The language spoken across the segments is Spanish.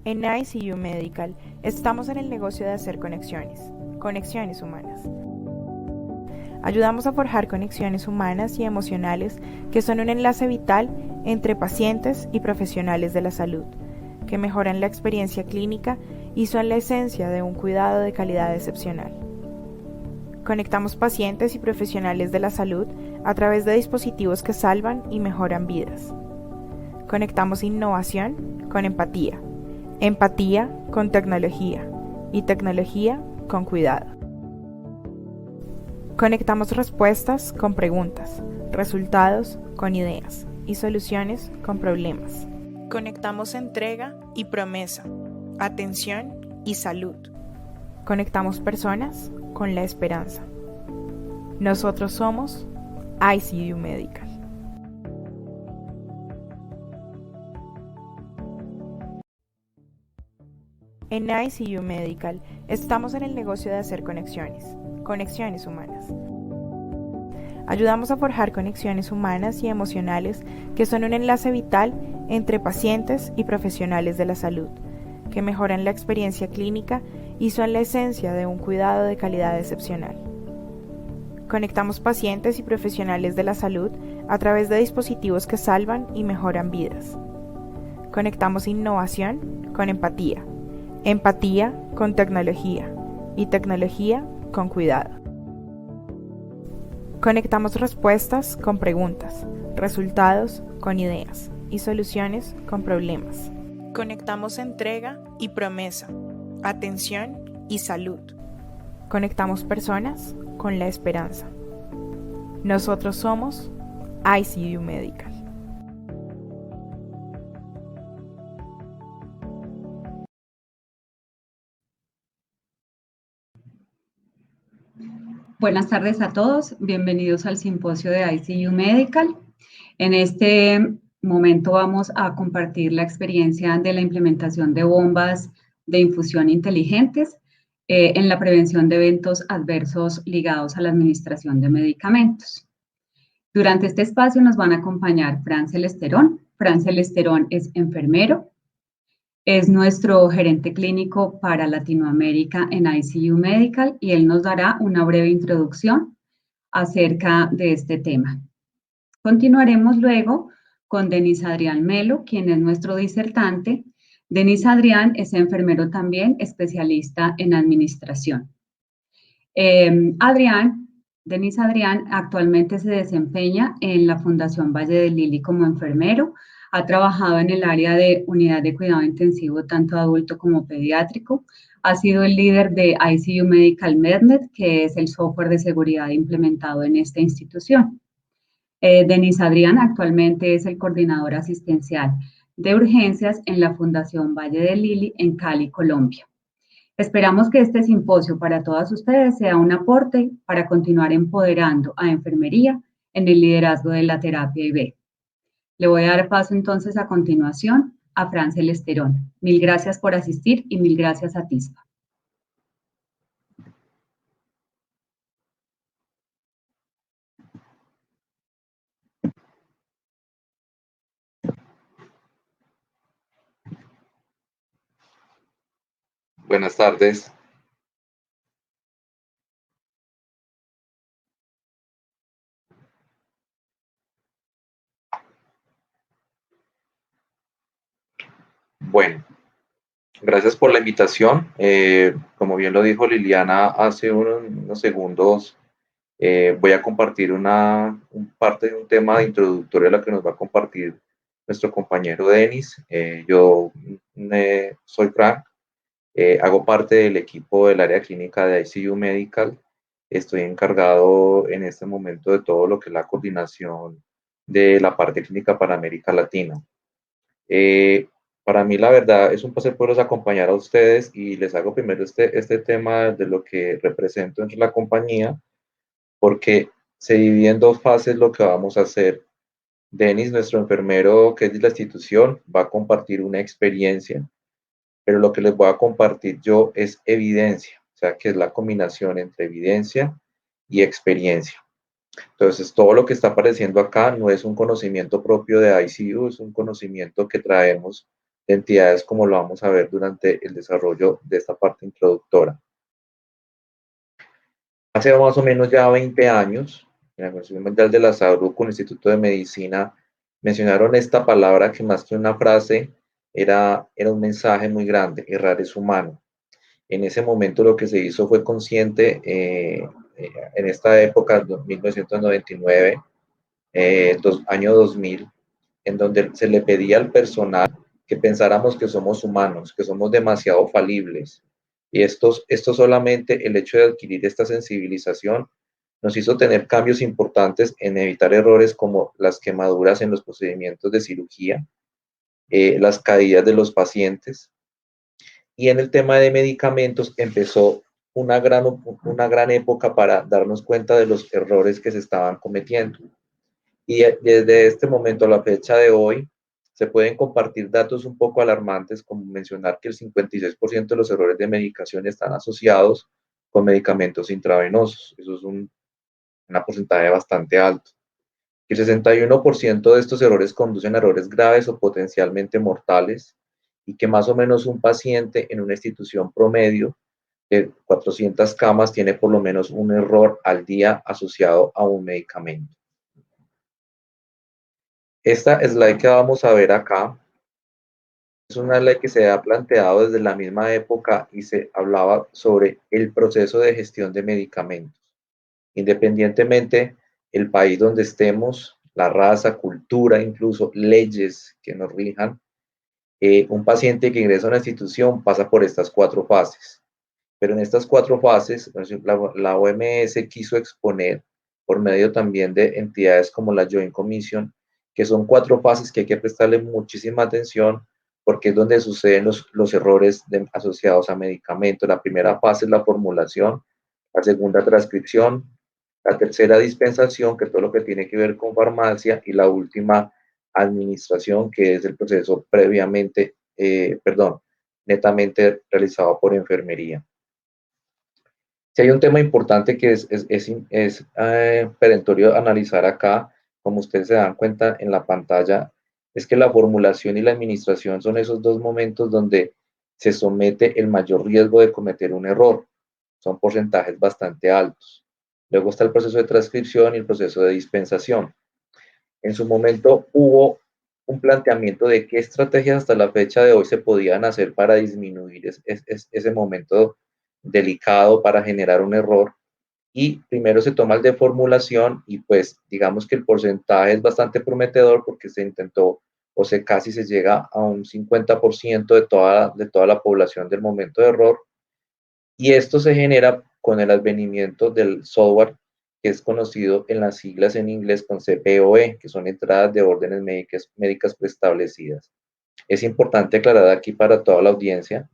En ICU Medical estamos en el negocio de hacer conexiones humanas. Ayudamos a forjar conexiones humanas y emocionales que son un enlace vital entre pacientes y profesionales de la salud, que mejoran la experiencia clínica y son la esencia de un cuidado de calidad excepcional. Conectamos pacientes y profesionales de la salud a través de dispositivos que salvan y mejoran vidas. Conectamos innovación con empatía, empatía con tecnología y tecnología con cuidado. Conectamos respuestas con preguntas, resultados con ideas y soluciones con problemas. Conectamos entrega y promesa, atención y salud. Conectamos personas con la esperanza. Nosotros somos ICU Medical. En ICU Medical estamos en el negocio de hacer conexiones humanas. Ayudamos a forjar conexiones humanas y emocionales que son un enlace vital entre pacientes y profesionales de la salud, que mejoran la experiencia clínica y son la esencia de un cuidado de calidad excepcional. Conectamos pacientes y profesionales de la salud a través de dispositivos que salvan y mejoran vidas. Conectamos innovación con empatía, empatía con tecnología y tecnología con cuidado. Conectamos respuestas con preguntas, resultados con ideas y soluciones con problemas. Conectamos entrega y promesa, atención y salud. Conectamos personas con la esperanza. Nosotros somos ICU Medical. Buenas tardes a todos, bienvenidos al simposio de ICU Medical. En este momento vamos a compartir la experiencia de la implementación de bombas de infusión inteligentes en la prevención de eventos adversos ligados a la administración de medicamentos. Durante este espacio nos van a acompañar Fran Celesterón. Fran Celesterón es enfermero, es nuestro gerente clínico para Latinoamérica en ICU Medical y él nos dará una breve introducción acerca de este tema. Continuaremos luego con Denis Adrián Melo, quien es nuestro disertante. Denis Adrián es enfermero también, especialista en administración. Denis Adrián actualmente se desempeña en la Fundación Valle del Lili como enfermero. Ha trabajado en el área de unidad de cuidado intensivo, tanto adulto como pediátrico. Ha sido el líder de ICU Medical Mednet, que es el software de seguridad implementado en esta institución. Denis Adrián actualmente es el coordinador asistencial de urgencias en la Fundación Valle del Lili en Cali, Colombia. Esperamos que este simposio para todas ustedes sea un aporte para continuar empoderando a enfermería en el liderazgo de la terapia IV. Le voy a dar paso entonces a continuación a Fran Celesterón. Mil gracias por asistir y mil gracias a TISPA. Buenas tardes. Bueno, gracias por la invitación. Como bien lo dijo Liliana hace unos segundos, voy a compartir parte de un tema introductorio a la que nos va a compartir nuestro compañero Denis. Yo soy Frank, hago parte del equipo del área clínica de ICU Medical. Estoy encargado en este momento de todo lo que es la coordinación de la parte clínica para América Latina. Para mí, la verdad, es un placer poderlos acompañar a ustedes y les hago primero este tema de lo que represento en la compañía, porque se divide en dos fases lo que vamos a hacer. Denis, nuestro enfermero que es de la institución, va a compartir una experiencia, pero lo que les voy a compartir yo es evidencia, o sea, que es la combinación entre evidencia y experiencia. Entonces, todo lo que está apareciendo acá no es un conocimiento propio de ICU, es un conocimiento que traemos de entidades, como lo vamos a ver durante el desarrollo de esta parte introductora. Hace más o menos ya 20 años, en la Organización Mundial de la Salud con el Instituto de Medicina mencionaron esta palabra que más que una frase era un mensaje muy grande: errar es humano. En ese momento lo que se hizo fue consciente, en esta época, 1999, año 2000, en donde se le pedía al personal que pensáramos que somos humanos, que somos demasiado falibles. Y esto solamente, el hecho de adquirir esta sensibilización, nos hizo tener cambios importantes en evitar errores como las quemaduras en los procedimientos de cirugía, las caídas de los pacientes. Y en el tema de medicamentos empezó una gran época para darnos cuenta de los errores que se estaban cometiendo. Y desde este momento a la fecha de hoy, se pueden compartir datos un poco alarmantes, como mencionar que el 56% de los errores de medicación están asociados con medicamentos intravenosos. Eso es una porcentaje bastante alto. El 61% de estos errores conducen a errores graves o potencialmente mortales, y que más o menos un paciente en una institución promedio de 400 camas tiene por lo menos un error al día asociado a un medicamento. Esta slide que vamos a ver acá es una ley que se ha planteado desde la misma época y se hablaba sobre el proceso de gestión de medicamentos. Independientemente el país donde estemos, la raza, cultura, incluso leyes que nos rijan, un paciente que ingresa a una institución pasa por estas 4 fases. Pero en estas 4 fases, la OMS quiso exponer, por medio también de entidades como la Joint Commission, que son 4 fases que hay que prestarle muchísima atención, porque es donde suceden los errores asociados a medicamentos. La primera fase es la formulación, la segunda transcripción, la tercera dispensación, que es todo lo que tiene que ver con farmacia, y la última administración, que es el proceso netamente realizado por enfermería. Si hay un tema importante que es perentorio analizar acá, como ustedes se dan cuenta en la pantalla, es que la formulación y la administración son esos 2 momentos donde se somete el mayor riesgo de cometer un error. Son porcentajes bastante altos. Luego está el proceso de transcripción y el proceso de dispensación. En su momento hubo un planteamiento de qué estrategias hasta la fecha de hoy se podían hacer para disminuir ese momento delicado para generar un error. Y primero se toma el de formulación, y pues digamos que el porcentaje es bastante prometedor, porque se intentó casi se llega a un 50% de toda la población del momento de error. Y esto se genera con el advenimiento del software, que es conocido en las siglas en inglés con CPOE, que son entradas de órdenes médicas preestablecidas. Es importante aclarar aquí para toda la audiencia,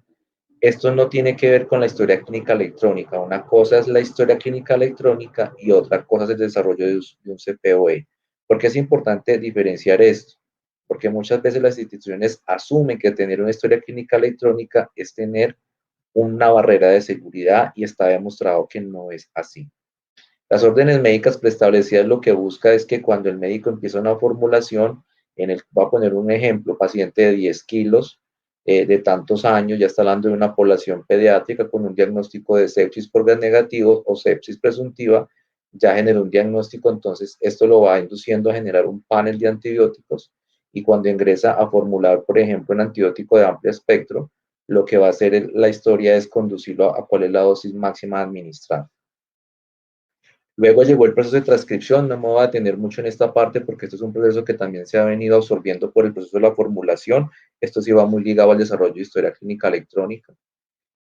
esto no tiene que ver con la historia clínica electrónica. Una cosa es la historia clínica electrónica y otra cosa es el desarrollo de un CPOE. ¿Por qué es importante diferenciar esto? Porque muchas veces las instituciones asumen que tener una historia clínica electrónica es tener una barrera de seguridad, y está demostrado que no es así. Las órdenes médicas preestablecidas lo que busca es que cuando el médico empieza una formulación, voy a poner un ejemplo: paciente de 10 kilos, de tantos años, ya está hablando de una población pediátrica con un diagnóstico de sepsis por gas negativo o sepsis presuntiva, ya generó un diagnóstico. Entonces esto lo va induciendo a generar un panel de antibióticos, y cuando ingresa a formular, por ejemplo, un antibiótico de amplio espectro, lo que va a hacer la historia es conducirlo a cuál es la dosis máxima administrada. Luego llegó el proceso de transcripción. No me voy a detener mucho en esta parte porque esto es un proceso que también se ha venido absorbiendo por el proceso de la formulación. Esto sí va muy ligado al desarrollo de historia clínica electrónica.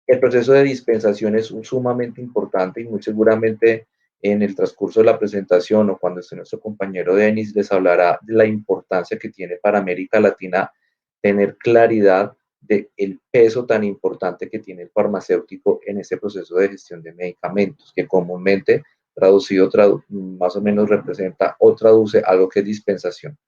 El proceso de dispensación es sumamente importante, y muy seguramente en el transcurso de la presentación o cuando esté nuestro compañero Denis les hablará de la importancia que tiene para América Latina tener claridad del peso tan importante que tiene el farmacéutico en ese proceso de gestión de medicamentos, que comúnmente traducido más o menos representa o traduce algo que es dispensación.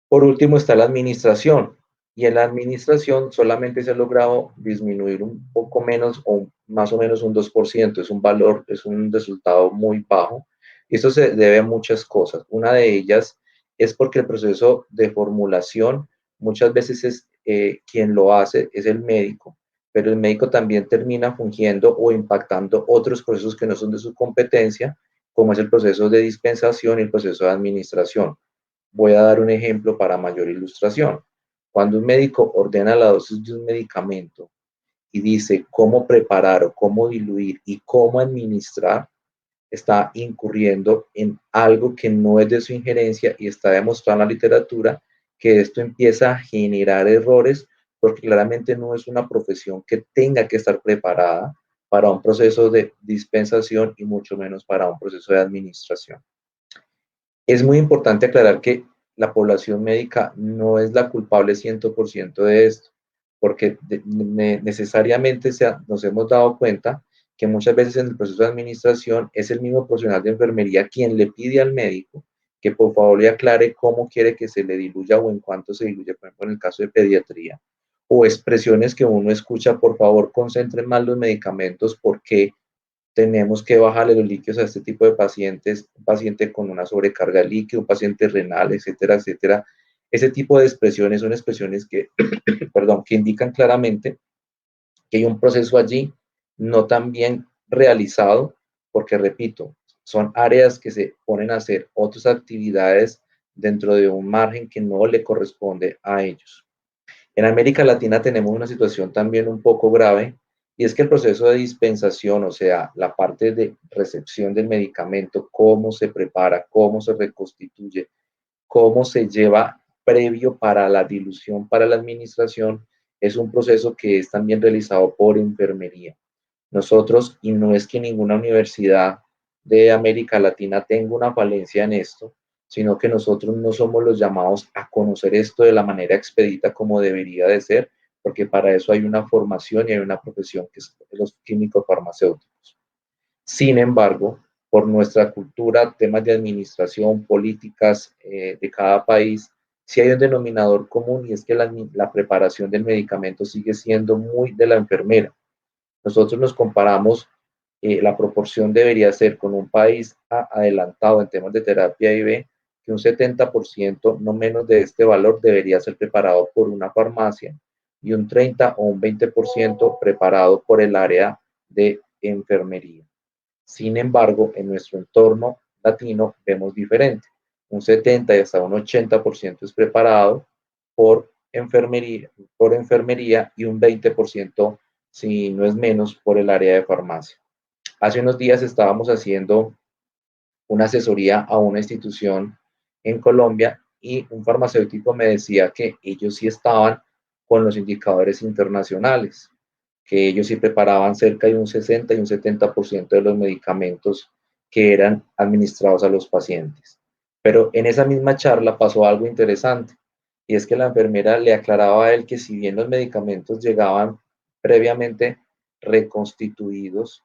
Por último está la administración, y en la administración solamente se ha logrado disminuir un poco menos o más o menos un 2%. Es un resultado muy bajo, y esto se debe a muchas cosas. Una de ellas es porque el proceso de formulación muchas veces es quien lo hace es el médico, pero el médico también termina fungiendo o impactando otros procesos que no son de su competencia, como es el proceso de dispensación y el proceso de administración. Voy a dar un ejemplo para mayor ilustración. Cuando un médico ordena la dosis de un medicamento y dice cómo preparar o cómo diluir y cómo administrar, está incurriendo en algo que no es de su injerencia y está demostrado en la literatura que esto empieza a generar errores porque claramente no es una profesión que tenga que estar preparada para un proceso de dispensación y mucho menos para un proceso de administración. Es muy importante aclarar que la población médica no es la culpable 100% de esto, porque necesariamente nos hemos dado cuenta que muchas veces en el proceso de administración es el mismo profesional de enfermería quien le pide al médico que por favor le aclare cómo quiere que se le diluya o en cuánto se diluye, por ejemplo, en el caso de pediatría, o expresiones que uno escucha, por favor, concentren más los medicamentos porque tenemos que bajarle los líquidos a este tipo de pacientes, un paciente con una sobrecarga líquida, un paciente renal, etcétera, etcétera. Ese tipo de expresiones son expresiones que, perdón, que indican claramente que hay un proceso allí no tan bien realizado, porque repito, son áreas que se ponen a hacer otras actividades dentro de un margen que no le corresponde a ellos. En América Latina tenemos una situación también un poco grave y es que el proceso de dispensación, o sea, la parte de recepción del medicamento, cómo se prepara, cómo se reconstituye, cómo se lleva previo para la dilución, para la administración, es un proceso que es también realizado por enfermería. Nosotros, y no es que ninguna universidad de América Latina tenga una falencia en esto, sino que nosotros no somos los llamados a conocer esto de la manera expedita como debería de ser, porque para eso hay una formación y hay una profesión que es los químicos farmacéuticos. Sin embargo, por nuestra cultura, temas de administración, políticas de cada país, sí hay un denominador común y es que la preparación del medicamento sigue siendo muy de la enfermera. Nosotros nos comparamos, la proporción debería ser con un país adelantado en temas de terapia IV, que un 70%, no menos de este valor, debería ser preparado por una farmacia y un 30 o un 20% preparado por el área de enfermería. Sin embargo, en nuestro entorno latino vemos diferente. Un 70 y hasta un 80% es preparado por enfermería y un 20%, si no es menos, por el área de farmacia. Hace unos días estábamos haciendo una asesoría a una institución en Colombia y un farmacéutico me decía que ellos sí estaban con los indicadores internacionales, que ellos sí preparaban cerca de un 60 y un 70% de los medicamentos que eran administrados a los pacientes. Pero en esa misma charla pasó algo interesante, y es que la enfermera le aclaraba a él que si bien los medicamentos llegaban previamente reconstituidos,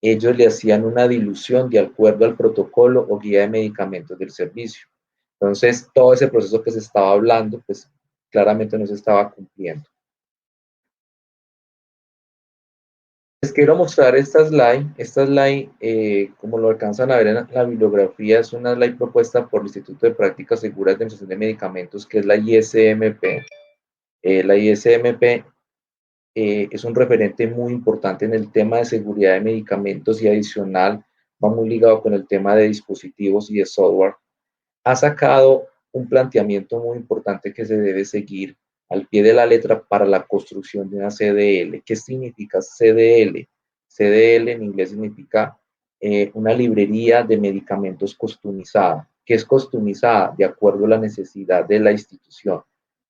ellos le hacían una dilución de acuerdo al protocolo o guía de medicamentos del servicio. Entonces, todo ese proceso que se estaba hablando, pues claramente no se estaba cumpliendo. Les quiero mostrar esta slide. Esta slide, como lo alcanzan a ver en la bibliografía, es una slide propuesta por el Instituto de Prácticas Seguras de Administración de Medicamentos, que es la ISMP. La ISMP es un referente muy importante en el tema de seguridad de medicamentos y adicional va muy ligado con el tema de dispositivos y de software. Ha sacado un planteamiento muy importante que se debe seguir al pie de la letra para la construcción de una CDL. ¿Qué significa CDL? CDL en inglés significa una librería de medicamentos customizada. ¿Qué es customizada? De acuerdo a la necesidad de la institución.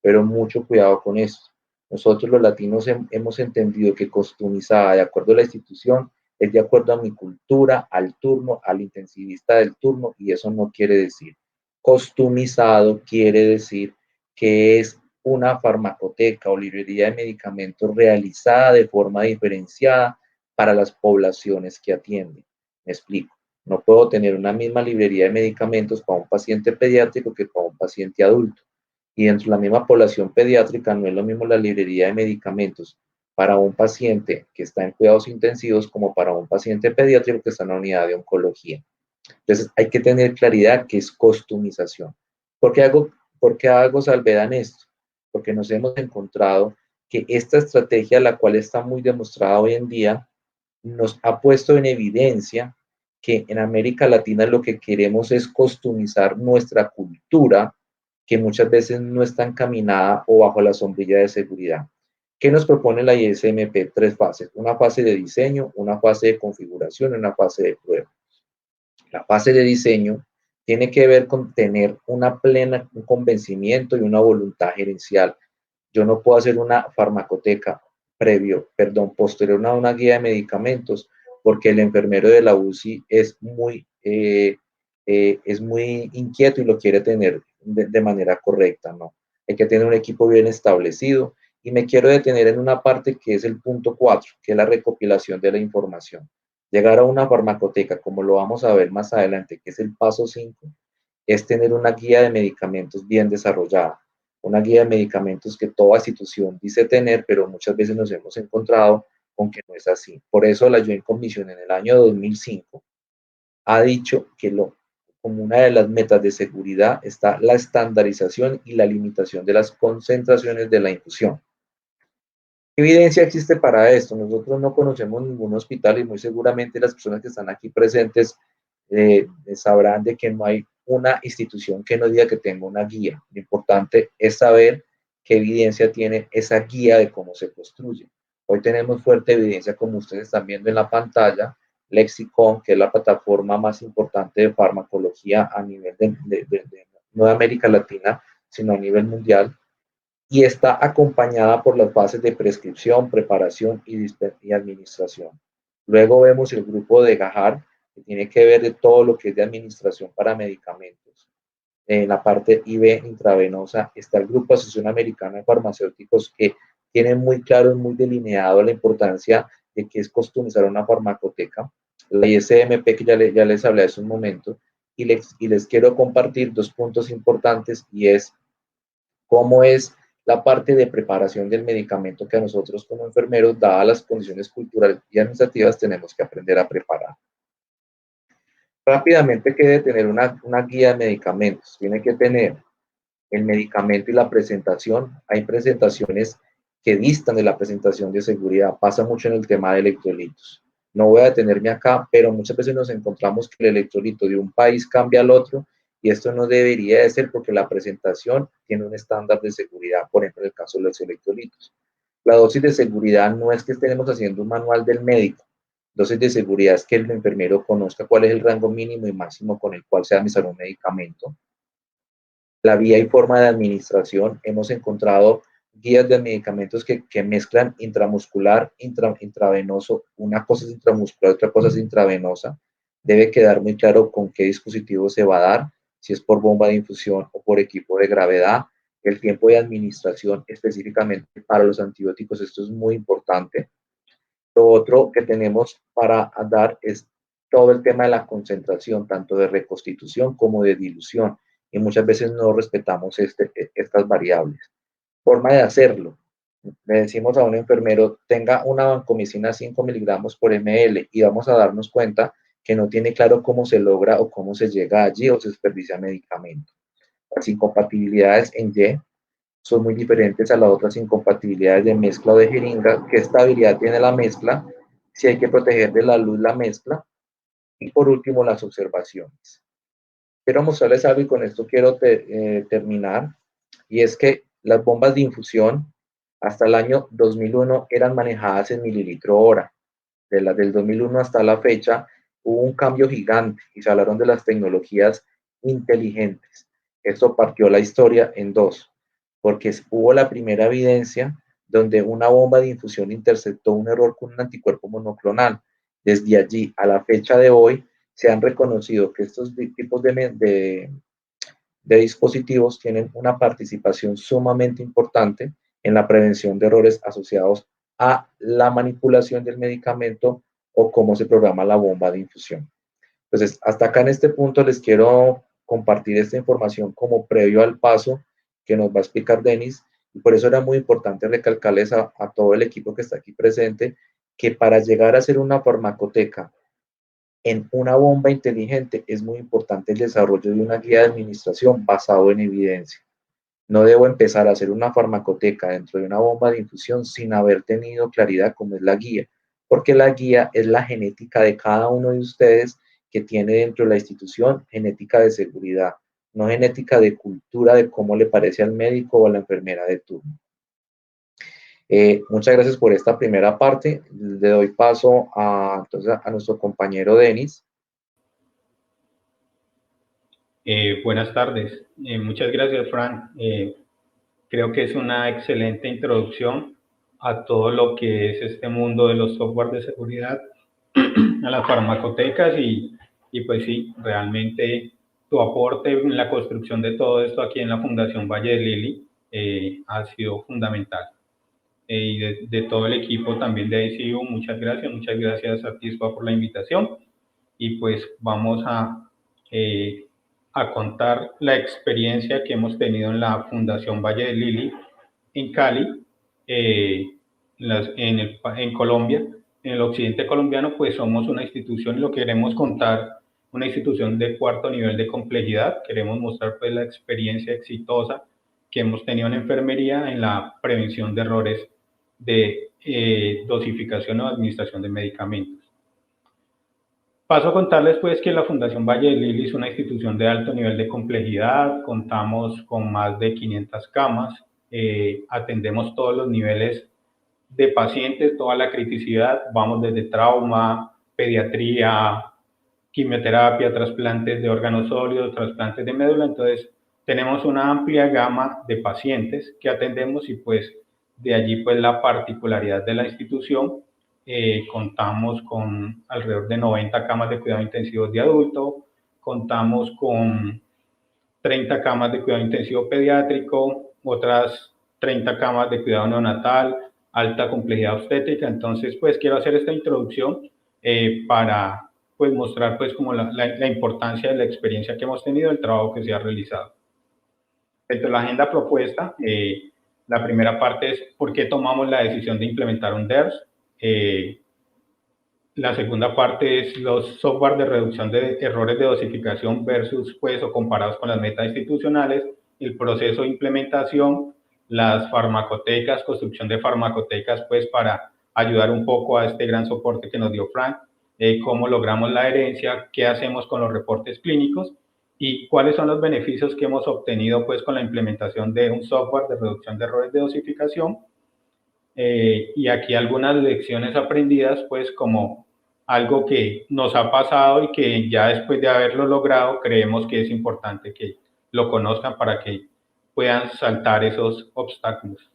Pero mucho cuidado con esto. Nosotros los latinos hemos entendido que customizada de acuerdo a la institución es de acuerdo a mi cultura, al turno, al intensivista del turno, y eso no quiere decir. Customizado quiere decir que es una farmacoteca o librería de medicamentos realizada de forma diferenciada para las poblaciones que atienden. Me explico. No puedo tener una misma librería de medicamentos para un paciente pediátrico que para un paciente adulto. Y dentro de la misma población pediátrica no es lo mismo la librería de medicamentos para un paciente que está en cuidados intensivos como para un paciente pediátrico que está en la unidad de oncología. Entonces hay que tener claridad que es customización. ¿Por qué hago salvedad en esto? porque nos hemos encontrado que esta estrategia, la cual está muy demostrada hoy en día, nos ha puesto en evidencia que en América Latina lo que queremos es customizar nuestra cultura, que muchas veces no está encaminada o bajo la sombrilla de seguridad. ¿Qué nos propone la ISMP? 3 fases: una fase de diseño, una fase de configuración y una fase de prueba. La fase de diseño tiene que ver con tener un convencimiento y una voluntad gerencial. Yo no puedo hacer una farmacoteca posterior a una guía de medicamentos, porque el enfermero de la UCI es muy inquieto y lo quiere tener de manera correcta, ¿no? Hay que tener un equipo bien establecido, y me quiero detener en una parte que es el punto 4, que es la recopilación de la información. Llegar a una farmacoteca, como lo vamos a ver más adelante, que es el paso 5, es tener una guía de medicamentos bien desarrollada, una guía de medicamentos que toda institución dice tener, pero muchas veces nos hemos encontrado con que no es así. Por eso la Joint Commission en el año 2005 ha dicho que como una de las metas de seguridad está la estandarización y la limitación de las concentraciones de la infusión. ¿Qué evidencia existe para esto? Nosotros no conocemos ningún hospital, y muy seguramente las personas que están aquí presentes sabrán de que no hay una institución que no diga que tenga una guía. Lo importante es saber qué evidencia tiene esa guía de cómo se construye. Hoy tenemos fuerte evidencia, como ustedes están viendo en la pantalla, Lexicon, que es la plataforma más importante de farmacología a nivel no de América Latina, sino a nivel mundial, y está acompañada por las fases de prescripción, preparación y administración. Luego vemos el grupo de GAHAR, que tiene que ver de todo lo que es de administración para medicamentos. En la parte IV intravenosa está el Grupo Asociación Americana de Farmacéuticos, que tiene muy claro y muy delineado la importancia de que es customizar una farmacoteca. La ISMP, que ya les hablé hace un momento, y les quiero compartir 2 puntos importantes, y es cómo es la parte de preparación del medicamento que a nosotros como enfermeros, dadas las condiciones culturales y administrativas, tenemos que aprender a preparar. Rápidamente, que debe tener una guía de medicamentos. Tiene que tener el medicamento y la presentación. Hay presentaciones que distan de la presentación de seguridad. Pasa mucho en el tema de electrolitos. No voy a detenerme acá, pero muchas veces nos encontramos que el electrolito de un país cambia al otro, y esto no debería de ser, porque la presentación tiene un estándar de seguridad, por ejemplo, en el caso de los electrolitos. La dosis de seguridad no es que estemos haciendo un manual del médico. Dosis de seguridad es que el enfermero conozca cuál es el rango mínimo y máximo con el cual se administra un medicamento. La vía y forma de administración. Hemos encontrado guías de medicamentos que mezclan intramuscular, intravenoso. Una cosa es intramuscular, otra cosa es intravenosa. Debe quedar muy claro con qué dispositivo se va a dar, si es por bomba de infusión o por equipo de gravedad. El tiempo de administración específicamente para los antibióticos, esto es muy importante. Lo otro que tenemos para dar es todo el tema de la concentración, tanto de reconstitución como de dilución, y muchas veces no respetamos estas variables. Forma de hacerlo. Le decimos a un enfermero: tenga una vancomicina 5 miligramos por ml, y vamos a darnos cuenta que no tiene claro cómo se logra o cómo se llega allí, o se desperdicia medicamento. Las incompatibilidades en Y son muy diferentes a las otras incompatibilidades de mezcla o de jeringa. ¿Qué estabilidad tiene la mezcla? Si hay que proteger de la luz la mezcla. Y por último, las observaciones. Quiero mostrarles algo, y con esto quiero terminar, y es que las bombas de infusión hasta el año 2001 eran manejadas en mililitro hora. Del 2001 hasta la fecha hubo un cambio gigante, y se hablaron de las tecnologías inteligentes. Esto partió la historia en dos, porque hubo la primera evidencia donde una bomba de infusión interceptó un error con un anticuerpo monoclonal. Desde allí a la fecha de hoy se han reconocido que estos tipos de dispositivos tienen una participación sumamente importante en la prevención de errores asociados a la manipulación del medicamento o cómo se programa la bomba de infusión. Entonces, hasta acá en este punto les quiero compartir esta información como previo al paso que nos va a explicar Denis, y por eso era muy importante recalcarles a todo el equipo que está aquí presente, que para llegar a ser una farmacoteca en una bomba inteligente es muy importante el desarrollo de una guía de administración basado en evidencia. No debo empezar a hacer una farmacoteca dentro de una bomba de infusión sin haber tenido claridad cómo es la guía, porque la guía es la genética de cada uno de ustedes que tiene dentro de la institución, genética de seguridad, no genética de cultura de cómo le parece al médico o a la enfermera de turno. Muchas gracias por esta primera parte. Le doy paso entonces a nuestro compañero Denis. Buenas tardes. Muchas gracias, Frank. Creo que es una excelente introducción a todo lo que es este mundo de los software de seguridad, a las farmacotecas y pues sí, realmente tu aporte en la construcción de todo esto aquí en la Fundación Valle de Lili ha sido fundamental. Y de todo el equipo también de ICU, muchas gracias a Tispa por la invitación y pues vamos a contar la experiencia que hemos tenido en la Fundación Valle de Lili en Cali, en Colombia. En el occidente colombiano pues somos una institución, lo queremos contar, una institución de 4º nivel de complejidad. Queremos mostrar pues la experiencia exitosa que hemos tenido en enfermería en la prevención de errores de dosificación o administración de medicamentos. Paso a contarles pues que la Fundación Valle de Lili es una institución de alto nivel de complejidad, contamos con más de 500 camas, atendemos todos los niveles de pacientes, toda la criticidad, vamos desde trauma, pediatría, quimioterapia, trasplantes de órganos sólidos, trasplantes de médula. Entonces tenemos una amplia gama de pacientes que atendemos y pues de allí pues la particularidad de la institución. Contamos con alrededor de 90 camas de cuidado intensivo de adulto, contamos con 30 camas de cuidado intensivo pediátrico, otras 30 camas de cuidado neonatal, alta complejidad obstétrica. Entonces pues quiero hacer esta introducción para pues mostrar pues como la importancia de la experiencia que hemos tenido, el trabajo que se ha realizado. Dentro de la agenda propuesta, la primera parte es por qué tomamos la decisión de implementar un DERS. La segunda parte es los software de reducción de errores de dosificación versus pues o comparados con las metas institucionales, el proceso de implementación, las farmacotecas, construcción de farmacotecas pues para ayudar un poco a este gran soporte que nos dio Frank, cómo logramos la herencia, qué hacemos con los reportes clínicos y cuáles son los beneficios que hemos obtenido pues con la implementación de un software de reducción de errores de dosificación. Y aquí algunas lecciones aprendidas pues como algo que nos ha pasado y que ya después de haberlo logrado creemos que es importante que lo conozcan para que puedan saltar esos obstáculos.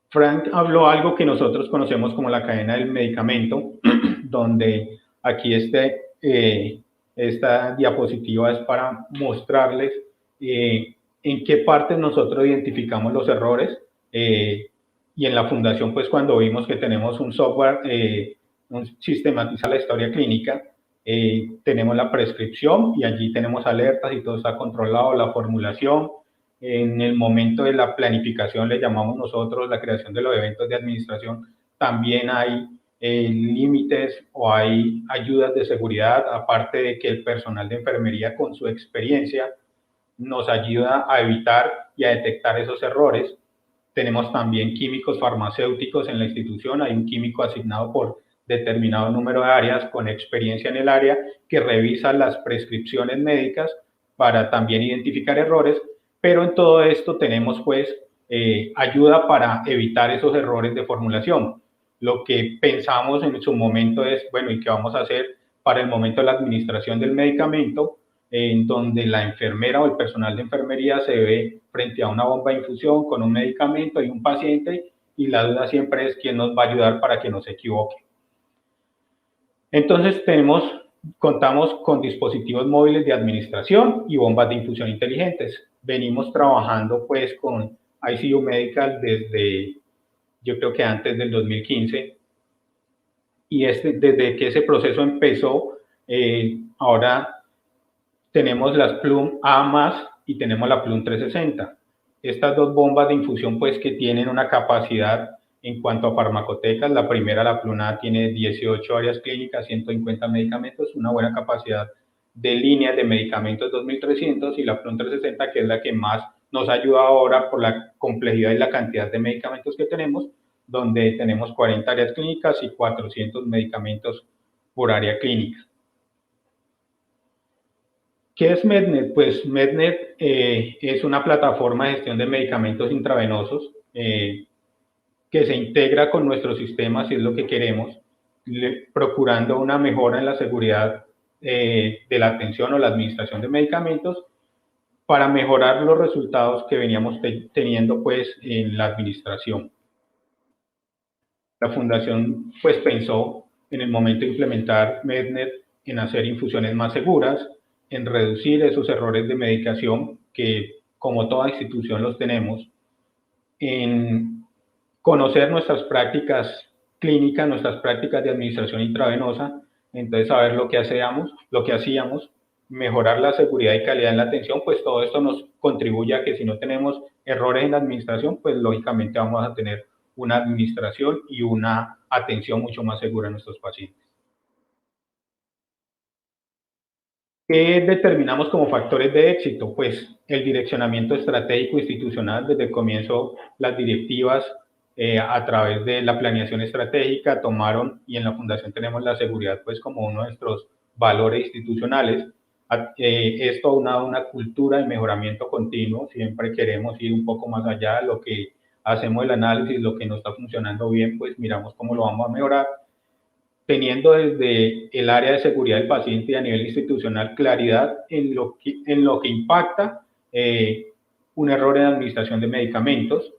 Frank habló algo que nosotros conocemos como la cadena del medicamento, donde aquí esta diapositiva es para mostrarles en qué partes nosotros identificamos los errores. Y en la fundación, pues cuando vimos que tenemos un software, sistematiza la historia clínica, tenemos la prescripción y allí tenemos alertas y todo está controlado, la formulación. En el momento de la planificación, le llamamos nosotros la creación de los eventos de administración, también hay límites o hay ayudas de seguridad, aparte de que el personal de enfermería con su experiencia nos ayuda a evitar y a detectar esos errores. Tenemos también químicos farmacéuticos en la institución, hay un químico asignado por determinado número de áreas con experiencia en el área que revisa las prescripciones médicas para también identificar errores, pero en todo esto tenemos pues ayuda para evitar esos errores de formulación. Lo que pensamos en su momento es, bueno, ¿y qué vamos a hacer para el momento de la administración del medicamento? En donde la enfermera o el personal de enfermería se ve frente a una bomba de infusión con un medicamento y un paciente y la duda siempre es quién nos va a ayudar para que no se equivoque. Entonces contamos con dispositivos móviles de administración y bombas de infusión inteligentes. Venimos trabajando pues con ICU Medical desde, yo creo que antes del 2015 y desde que ese proceso empezó, ahora tenemos las Plum A+ y tenemos la Plum 360. Estas dos bombas de infusión pues que tienen una capacidad en cuanto a farmacotecas. La primera, la Plum A, tiene 18 áreas clínicas, 150 medicamentos, una buena capacidad de líneas de medicamentos 2300 y la PLUM 360, que es la que más nos ayuda ahora por la complejidad y la cantidad de medicamentos que tenemos, donde tenemos 40 áreas clínicas y 400 medicamentos por área clínica. ¿Qué es MedNet? Pues MedNet es una plataforma de gestión de medicamentos intravenosos que se integra con nuestros sistemas, y es lo que queremos, procurando una mejora en la seguridad de la atención o la administración de medicamentos para mejorar los resultados que veníamos teniendo pues en la administración. La fundación pues pensó en el momento de implementar MedNet en hacer infusiones más seguras, en reducir esos errores de medicación que como toda institución los tenemos, en conocer nuestras prácticas clínicas, nuestras prácticas de administración intravenosa, entonces saber lo que hacíamos, mejorar la seguridad y calidad en la atención, pues todo esto nos contribuye a que si no tenemos errores en la administración, pues lógicamente vamos a tener una administración y una atención mucho más segura a nuestros pacientes. ¿Qué determinamos como factores de éxito? Pues el direccionamiento estratégico institucional. Desde el comienzo las directivas a través de la planeación estratégica tomaron, y en la fundación tenemos la seguridad pues como uno de nuestros valores institucionales. Esto aunado a una cultura de mejoramiento continuo, siempre queremos ir un poco más allá de lo que hacemos el análisis, lo que no está funcionando bien, pues miramos cómo lo vamos a mejorar, teniendo desde el área de seguridad del paciente y a nivel institucional claridad en lo que impacta un error en la administración de medicamentos.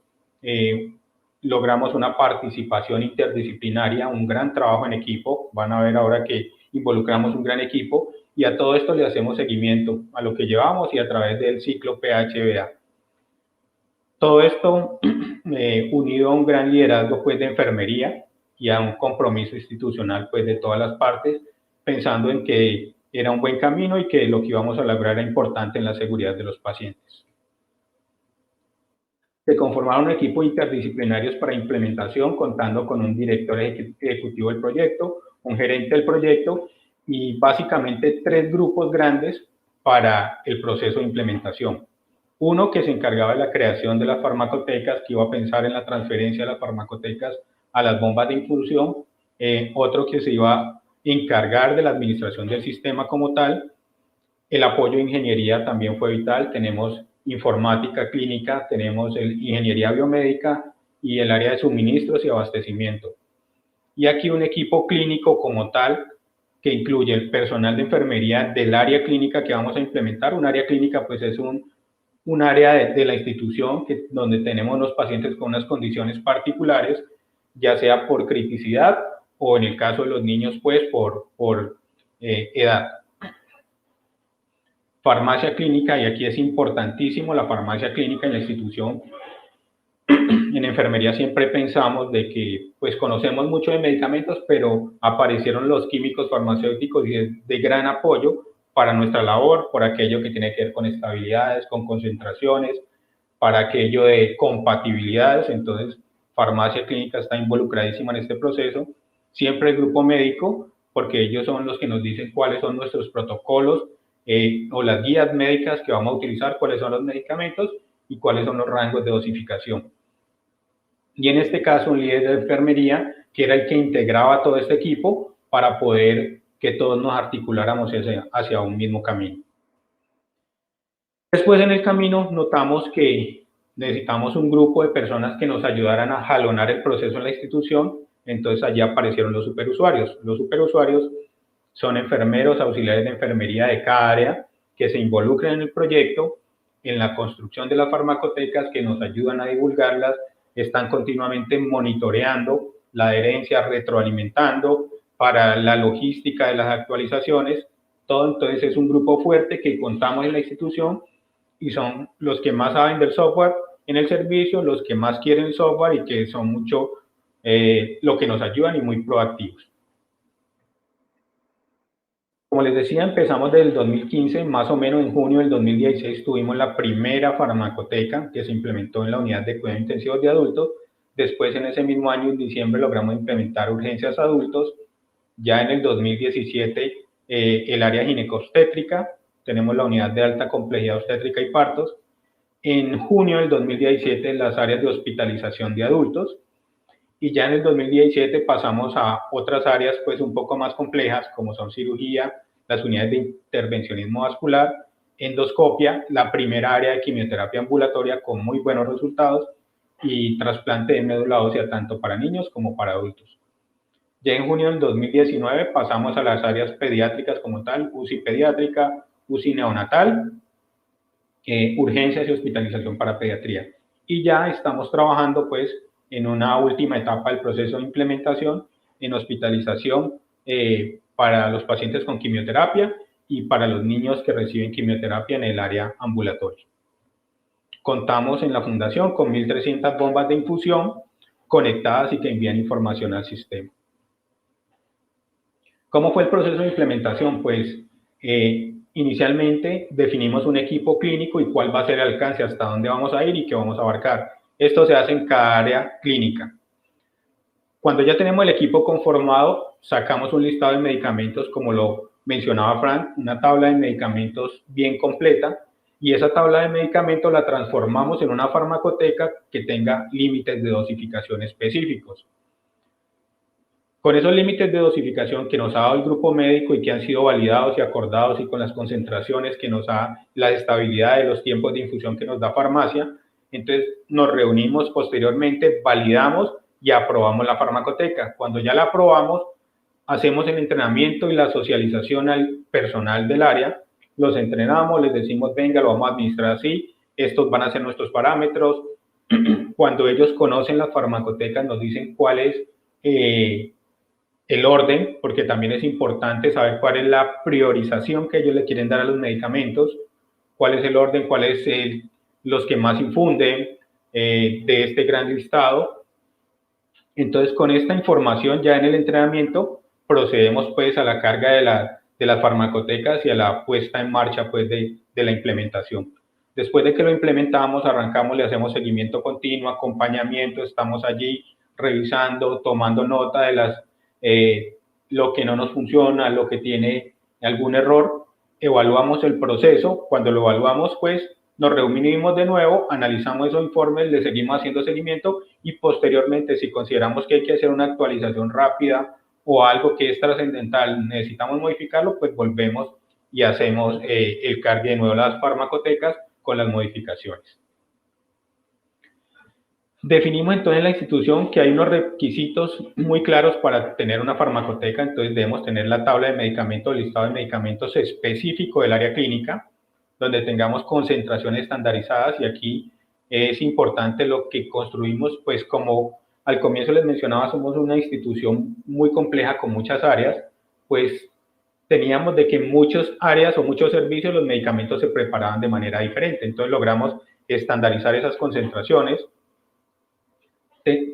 Logramos una participación interdisciplinaria, un gran trabajo en equipo. Van a ver ahora que involucramos un gran equipo y a todo esto le hacemos seguimiento a lo que llevamos y a través del ciclo PHBA. Todo esto unido a un gran liderazgo pues de enfermería y a un compromiso institucional pues de todas las partes, pensando en que era un buen camino y que lo que íbamos a lograr era importante en la seguridad de los pacientes. Se conformaron equipos interdisciplinarios para implementación, contando con un director ejecutivo del proyecto, un gerente del proyecto y básicamente 3 grupos grandes para el proceso de implementación. Uno que se encargaba de la creación de las farmacotecas, que iba a pensar en la transferencia de las farmacotecas a las bombas de infusión, otro que se iba a encargar de la administración del sistema como tal. El apoyo de ingeniería también fue vital. Tenemos informática clínica, tenemos ingeniería biomédica y el área de suministros y abastecimiento. Y aquí un equipo clínico como tal, que incluye el personal de enfermería del área clínica que vamos a implementar. Un área clínica pues es un área de la institución donde tenemos los pacientes con unas condiciones particulares, ya sea por criticidad o en el caso de los niños pues por edad. Farmacia clínica, y aquí es importantísimo la farmacia clínica en la institución. En enfermería siempre pensamos de que pues conocemos mucho de medicamentos, pero aparecieron los químicos farmacéuticos y es de gran apoyo para nuestra labor, por aquello que tiene que ver con estabilidades, con concentraciones, para aquello de compatibilidades. Entonces, farmacia clínica está involucradísima en este proceso. Siempre el grupo médico, porque ellos son los que nos dicen cuáles son nuestros protocolos o las guías médicas que vamos a utilizar, cuáles son los medicamentos y cuáles son los rangos de dosificación. Y en este caso, un líder de enfermería, que era el que integraba todo este equipo para poder que todos nos articuláramos hacia un mismo camino. Después en el camino notamos que necesitamos un grupo de personas que nos ayudaran a jalonar el proceso en la institución. Entonces allí aparecieron los superusuarios. Los superusuarios son enfermeros, auxiliares de enfermería de cada área que se involucran en el proyecto, en la construcción de las farmacotecas, que nos ayudan a divulgarlas, están continuamente monitoreando la adherencia, retroalimentando para la logística de las actualizaciones. Todo entonces es un grupo fuerte que contamos en la institución y son los que más saben del software en el servicio, los que más quieren el software y que son mucho lo que nos ayudan y muy proactivos. Como les decía, empezamos desde el 2015, más o menos en junio del 2016 tuvimos la primera farmacoteca que se implementó en la unidad de cuidados intensivos de adultos. Después, en ese mismo año, en diciembre, logramos implementar urgencias adultos. Ya en el 2017 el área ginecobstétrica, tenemos la unidad de alta complejidad obstétrica y partos. En junio del 2017 las áreas de hospitalización de adultos, y ya en el 2017 pasamos a otras áreas pues un poco más complejas, como son cirugía, las unidades de intervencionismo vascular, endoscopia, la primera área de quimioterapia ambulatoria con muy buenos resultados, y trasplante de médula ósea tanto para niños como para adultos. Ya en junio del 2019 pasamos a las áreas pediátricas como tal, UCI pediátrica, UCI neonatal, urgencias y hospitalización para pediatría. Y ya estamos trabajando pues en una última etapa del proceso de implementación en hospitalización para los pacientes con quimioterapia y para los niños que reciben quimioterapia en el área ambulatoria. Contamos en la fundación con 1.300 bombas de infusión conectadas y que envían información al sistema. ¿Cómo fue el proceso de implementación? Pues inicialmente definimos un equipo clínico y cuál va a ser el alcance, hasta dónde vamos a ir y qué vamos a abarcar. Esto se hace en cada área clínica. Cuando ya tenemos el equipo conformado, sacamos un listado de medicamentos, como lo mencionaba Fran, una tabla de medicamentos bien completa, y esa tabla de medicamentos la transformamos en una farmacoteca que tenga límites de dosificación específicos. Con esos límites de dosificación que nos ha dado el grupo médico y que han sido validados y acordados, y con las concentraciones que nos da la estabilidad de los tiempos de infusión que nos da farmacia, entonces nos reunimos posteriormente, validamos y aprobamos la farmacoteca. Cuando ya la aprobamos, hacemos el entrenamiento y la socialización al personal del área, los entrenamos, les decimos, venga, lo vamos a administrar así, estos van a ser nuestros parámetros. Cuando ellos conocen las farmacotecas, nos dicen cuál es el orden, porque también es importante saber cuál es la priorización que ellos le quieren dar a los medicamentos, cuál es el orden, cuáles son los que más infunden de este gran listado. Entonces, con esta información ya en el entrenamiento, procedemos pues a la carga de las farmacotecas y a la puesta en marcha pues de la implementación. Después de que lo implementamos, arrancamos, le hacemos seguimiento continuo, acompañamiento, estamos allí revisando, tomando nota de lo que no nos funciona, lo que tiene algún error, evaluamos el proceso. Cuando lo evaluamos, pues nos reunimos de nuevo, analizamos esos informes, le seguimos haciendo seguimiento, y posteriormente, si consideramos que hay que hacer una actualización rápida o algo que es trascendental, necesitamos modificarlo, pues volvemos y hacemos el cargue de nuevo a las farmacotecas con las modificaciones. Definimos entonces en la institución que hay unos requisitos muy claros para tener una farmacoteca. Entonces debemos tener la tabla de medicamentos, el listado de medicamentos específico del área clínica, donde tengamos concentraciones estandarizadas, y aquí es importante lo que construimos, pues como al comienzo les mencionaba, somos una institución muy compleja con muchas áreas, pues teníamos de que en muchas áreas o muchos servicios los medicamentos se preparaban de manera diferente. Entonces logramos estandarizar esas concentraciones.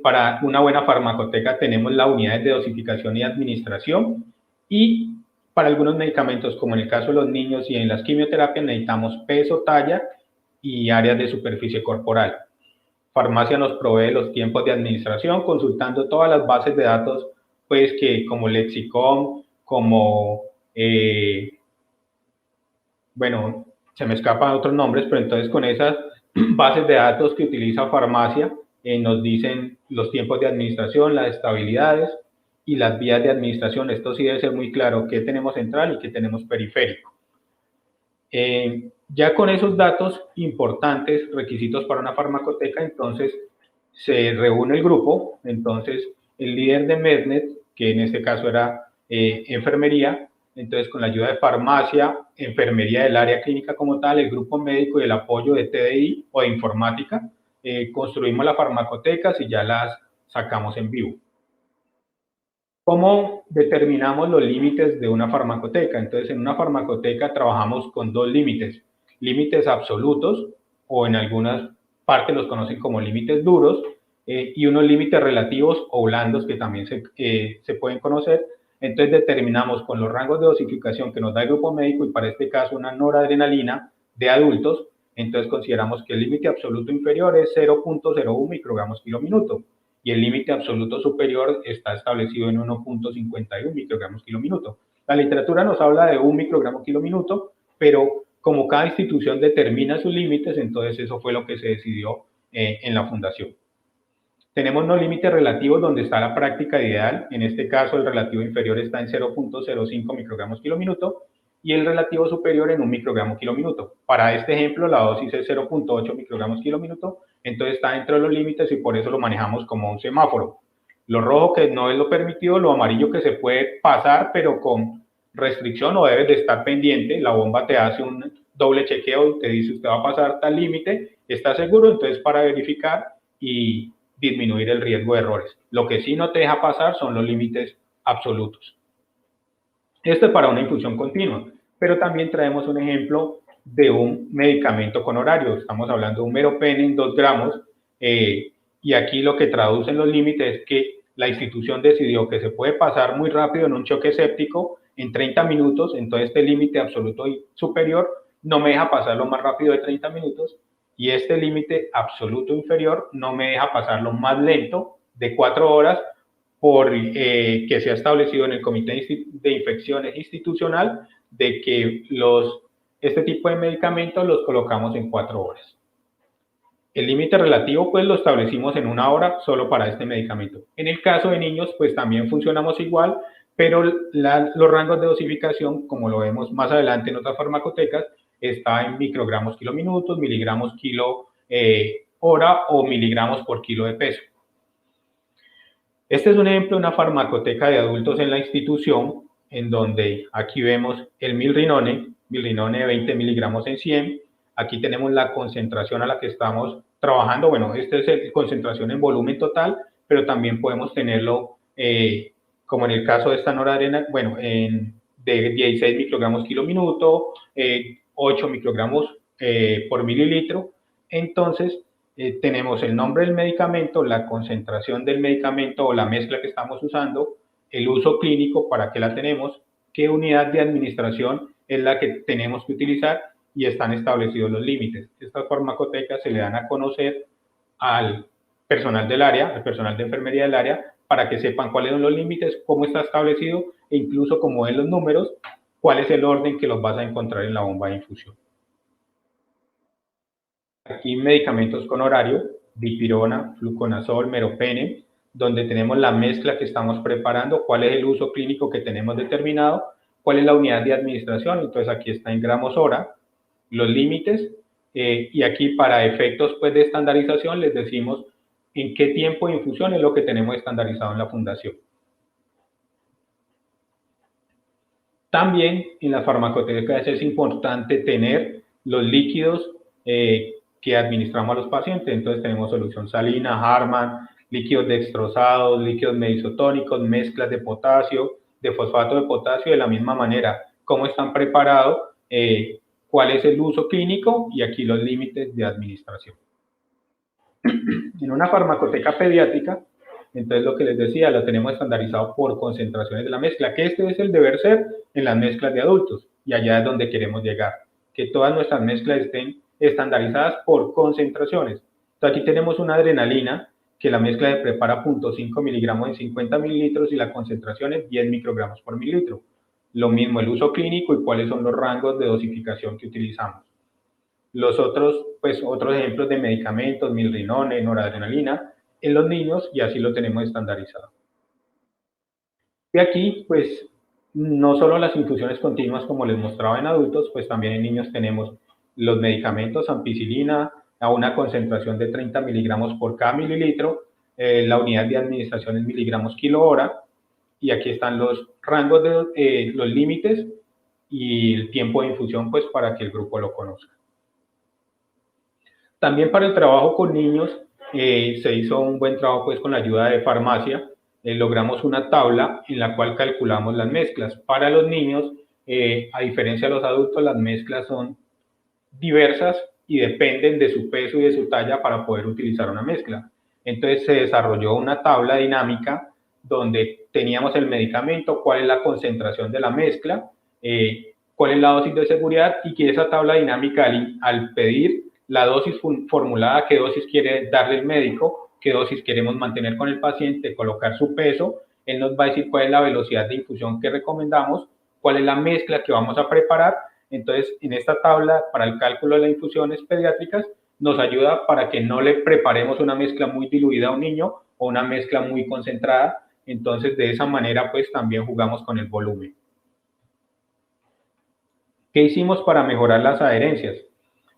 Para una buena farmacoteca tenemos las unidades de dosificación y administración, y para algunos medicamentos, como en el caso de los niños y en las quimioterapias, necesitamos peso, talla y áreas de superficie corporal. Farmacia nos provee los tiempos de administración, consultando todas las bases de datos, pues que como Lexicon, como, bueno, se me escapan otros nombres, pero entonces con esas bases de datos que utiliza farmacia, nos dicen los tiempos de administración, las estabilidades y las vías de administración. Esto sí debe ser muy claro, qué tenemos central y qué tenemos periférico. Ya con esos datos importantes, requisitos para una farmacoteca, entonces se reúne el grupo. Entonces el líder de Mednet, que en este caso era enfermería, entonces con la ayuda de farmacia, enfermería del área clínica como tal, el grupo médico y el apoyo de TDI o de informática, construimos las farmacotecas y ya las sacamos en vivo. ¿Cómo determinamos los límites de una farmacoteca? Entonces, en una farmacoteca trabajamos con dos límites: límites absolutos, o en algunas partes los conocen como límites duros, y unos límites relativos o blandos que también se pueden conocer. Entonces, determinamos con los rangos de dosificación que nos da el grupo médico, y para este caso una noradrenalina de adultos. Entonces consideramos que el límite absoluto inferior es 0.01 microgramos kilo minuto, y el límite absoluto superior está establecido en 1.51 microgramos kilo minuto. La literatura nos habla de 1 microgramo kilo minuto, pero como cada institución determina sus límites, entonces eso fue lo que se decidió en la fundación. Tenemos unos límites relativos donde está la práctica ideal. En este caso, el relativo inferior está en 0.05 microgramos kilo minuto y el relativo superior en 1 microgramo kilo minuto. Para este ejemplo, la dosis es 0.8 microgramos kilo minuto, entonces está dentro de los límites y por eso lo manejamos como un semáforo. Lo rojo que no es lo permitido, lo amarillo que se puede pasar, pero con restricción o debes de estar pendiente. La bomba te hace un doble chequeo y te dice usted va a pasar tal límite, ¿está seguro? Entonces para verificar y disminuir el riesgo de errores. Lo que sí no te deja pasar son los límites absolutos. Esto es para una infusión continua, pero también traemos un ejemplo de un medicamento con horario. Estamos hablando de un meropen en 2 gramos y aquí lo que traducen los límites es que la institución decidió que se puede pasar muy rápido en un choque séptico en 30 minutos, entonces este límite absoluto y superior no me deja pasarlo más rápido de 30 minutos y este límite absoluto inferior no me deja pasarlo más lento de 4 horas por que se ha establecido en el Comité de Infecciones Institucional de que este tipo de medicamentos los colocamos en 4 horas. El límite relativo pues lo establecimos en 1 hora solo para este medicamento. En el caso de niños pues también funcionamos igual, pero los rangos de dosificación, como lo vemos más adelante en otras farmacotecas, está en microgramos kilo minutos, miligramos kilo hora o miligramos por kilo de peso. Este es un ejemplo de una farmacoteca de adultos en la institución, en donde aquí vemos el milrinone de 20 miligramos en 100. Aquí tenemos la concentración a la que estamos trabajando. Bueno, esta es la concentración en volumen total, pero también podemos tenerlo, como en el caso de esta noradrenalina, bueno, de 16 microgramos kilo minuto, 8 microgramos por mililitro. Entonces, tenemos el nombre del medicamento, la concentración del medicamento o la mezcla que estamos usando, el uso clínico, para qué la tenemos, qué unidad de administración es la que tenemos que utilizar y están establecidos los límites. Estas farmacotecas se le dan a conocer al personal del área, al personal de enfermería del área, para que sepan cuáles son los límites, cómo está establecido e incluso como ven los números, cuál es el orden que los vas a encontrar en la bomba de infusión. Aquí medicamentos con horario, dipirona, fluconazol, meropenem, donde tenemos la mezcla que estamos preparando, cuál es el uso clínico que tenemos determinado, cuál es la unidad de administración, entonces aquí está en gramos hora, los límites, y aquí para efectos pues, de estandarización les decimos en qué tiempo de infusión es lo que tenemos estandarizado en la fundación. También en las farmacotecas es importante tener los líquidos que administramos a los pacientes. Entonces tenemos solución salina, Harman, líquidos dextrosados, líquidos medisotónicos, mezclas de potasio, de fosfato de potasio, de la misma manera. ¿Cómo están preparados? ¿Cuál es el uso clínico? Y aquí los límites de administración. En una farmacoteca pediátrica, entonces lo que les decía, lo tenemos estandarizado por concentraciones de la mezcla, que este es el deber ser en las mezclas de adultos, y allá es donde queremos llegar, que todas nuestras mezclas estén estandarizadas por concentraciones. Entonces aquí tenemos una adrenalina, que la mezcla se prepara 0.5 miligramos en 50 mililitros y la concentración es 10 microgramos por mililitro. Lo mismo el uso clínico y cuáles son los rangos de dosificación que utilizamos. Los otros ejemplos de medicamentos, milrinone, noradrenalina, en los niños, y así lo tenemos estandarizado. Y aquí, pues, no solo las infusiones continuas como les mostraba en adultos, pues también en niños tenemos los medicamentos, ampicilina, a una concentración de 30 miligramos por cada mililitro, la unidad de administración en miligramos kilo hora, y aquí están los rangos de los límites y el tiempo de infusión, pues, para que el grupo lo conozca. También para el trabajo con niños se hizo un buen trabajo pues, con la ayuda de farmacia. Logramos una tabla en la cual calculamos las mezclas. Para los niños, a diferencia de los adultos, las mezclas son diversas y dependen de su peso y de su talla para poder utilizar una mezcla. Entonces se desarrolló una tabla dinámica donde teníamos el medicamento, cuál es la concentración de la mezcla, cuál es la dosis de seguridad y que esa tabla dinámica al pedir la dosis formulada, qué dosis quiere darle el médico, qué dosis queremos mantener con el paciente, colocar su peso, él nos va a decir cuál es la velocidad de infusión que recomendamos, cuál es la mezcla que vamos a preparar. Entonces, en esta tabla para el cálculo de las infusiones pediátricas nos ayuda para que no le preparemos una mezcla muy diluida a un niño o una mezcla muy concentrada. Entonces, de esa manera, pues también jugamos con el volumen. ¿Qué hicimos para mejorar las adherencias?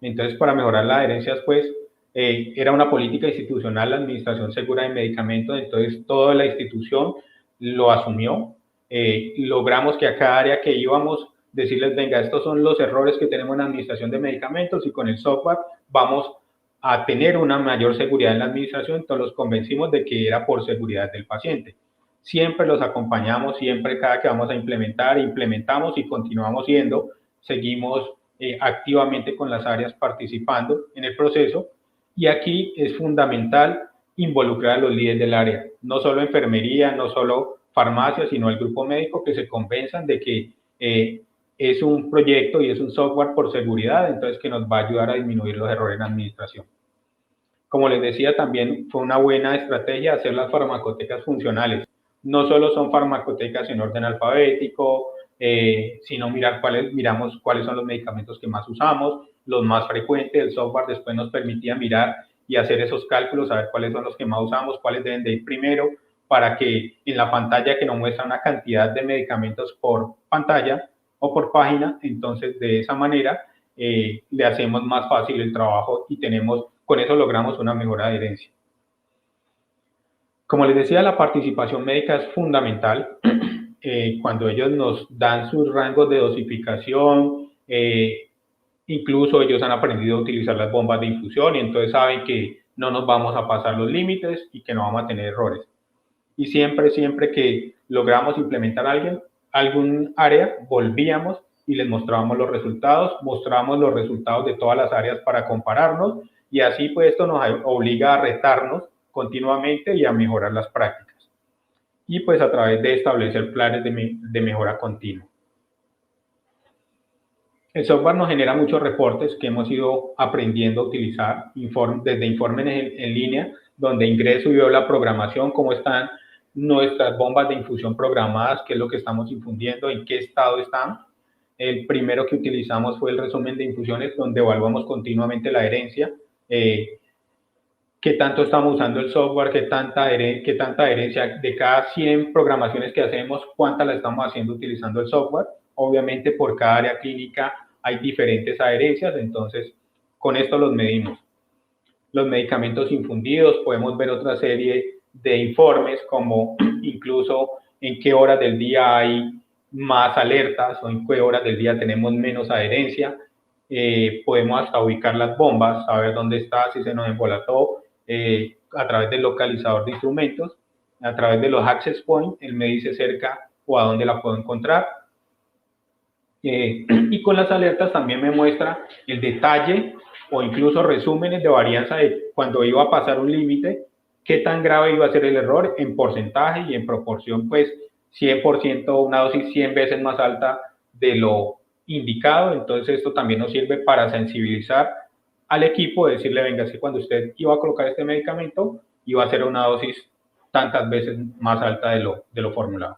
Entonces, para mejorar las adherencias, pues, era una política institucional la administración segura de medicamentos, entonces toda la institución lo asumió. Logramos que a cada área que íbamos decirles, venga, estos son los errores que tenemos en la administración de medicamentos y con el software vamos a tener una mayor seguridad en la administración, entonces los convencimos de que era por seguridad del paciente. Siempre los acompañamos, siempre cada que vamos a implementar, implementamos y continuamos yendo, seguimos activamente con las áreas participando en el proceso. Y aquí es fundamental involucrar a los líderes del área, no solo enfermería, no solo farmacia, sino el grupo médico, que se convenzan de que es un proyecto y es un software por seguridad, entonces que nos va a ayudar a disminuir los errores en la administración. Como les decía, también fue una buena estrategia hacer las farmacotecas funcionales. No solo son farmacotecas en orden alfabético, sino miramos cuáles son los medicamentos que más usamos, los más frecuentes. El software después nos permitía mirar y hacer esos cálculos, saber cuáles son los que más usamos, cuáles deben de ir primero, para que en la pantalla que nos muestra una cantidad de medicamentos por pantalla o por página, entonces de esa manera le hacemos más fácil el trabajo y con eso logramos una mejor adherencia. Como les decía, la participación médica es fundamental. Cuando ellos nos dan sus rangos de dosificación, incluso ellos han aprendido a utilizar las bombas de infusión y entonces saben que no nos vamos a pasar los límites y que no vamos a tener errores. Y siempre que logramos implementar algún área, volvíamos y les mostrábamos los resultados de todas las áreas para compararnos, y así pues esto nos obliga a retarnos continuamente y a mejorar las prácticas. Y pues a través de establecer planes de mejora continua. El software nos genera muchos reportes que hemos ido aprendiendo a utilizar, desde informes en línea, donde ingreso y veo la programación, cómo están nuestras bombas de infusión programadas, qué es lo que estamos infundiendo, en qué estado están. El primero que utilizamos fue el resumen de infusiones, donde evaluamos continuamente la adherencia, qué tanto estamos usando el software, qué tanta adherencia de cada 100 programaciones que hacemos, cuántas la estamos haciendo utilizando el software. Obviamente por cada área clínica hay diferentes adherencias, entonces con esto los medimos. Los medicamentos infundidos, podemos ver otra serie de informes, como incluso en qué horas del día hay más alertas o en qué horas del día tenemos menos adherencia. Podemos hasta ubicar las bombas, saber dónde está, si se nos embolató, a través del localizador de instrumentos, a través de los access points, él me dice cerca o a dónde la puedo encontrar. Y con las alertas también me muestra el detalle o incluso resúmenes de varianza de cuando iba a pasar un límite, qué tan grave iba a ser el error en porcentaje y en proporción, pues 100%, una dosis 100 veces más alta de lo indicado. Entonces esto también nos sirve para sensibilizar al equipo, decirle, venga, si cuando usted iba a colocar este medicamento, iba a ser una dosis tantas veces más alta de lo formulado.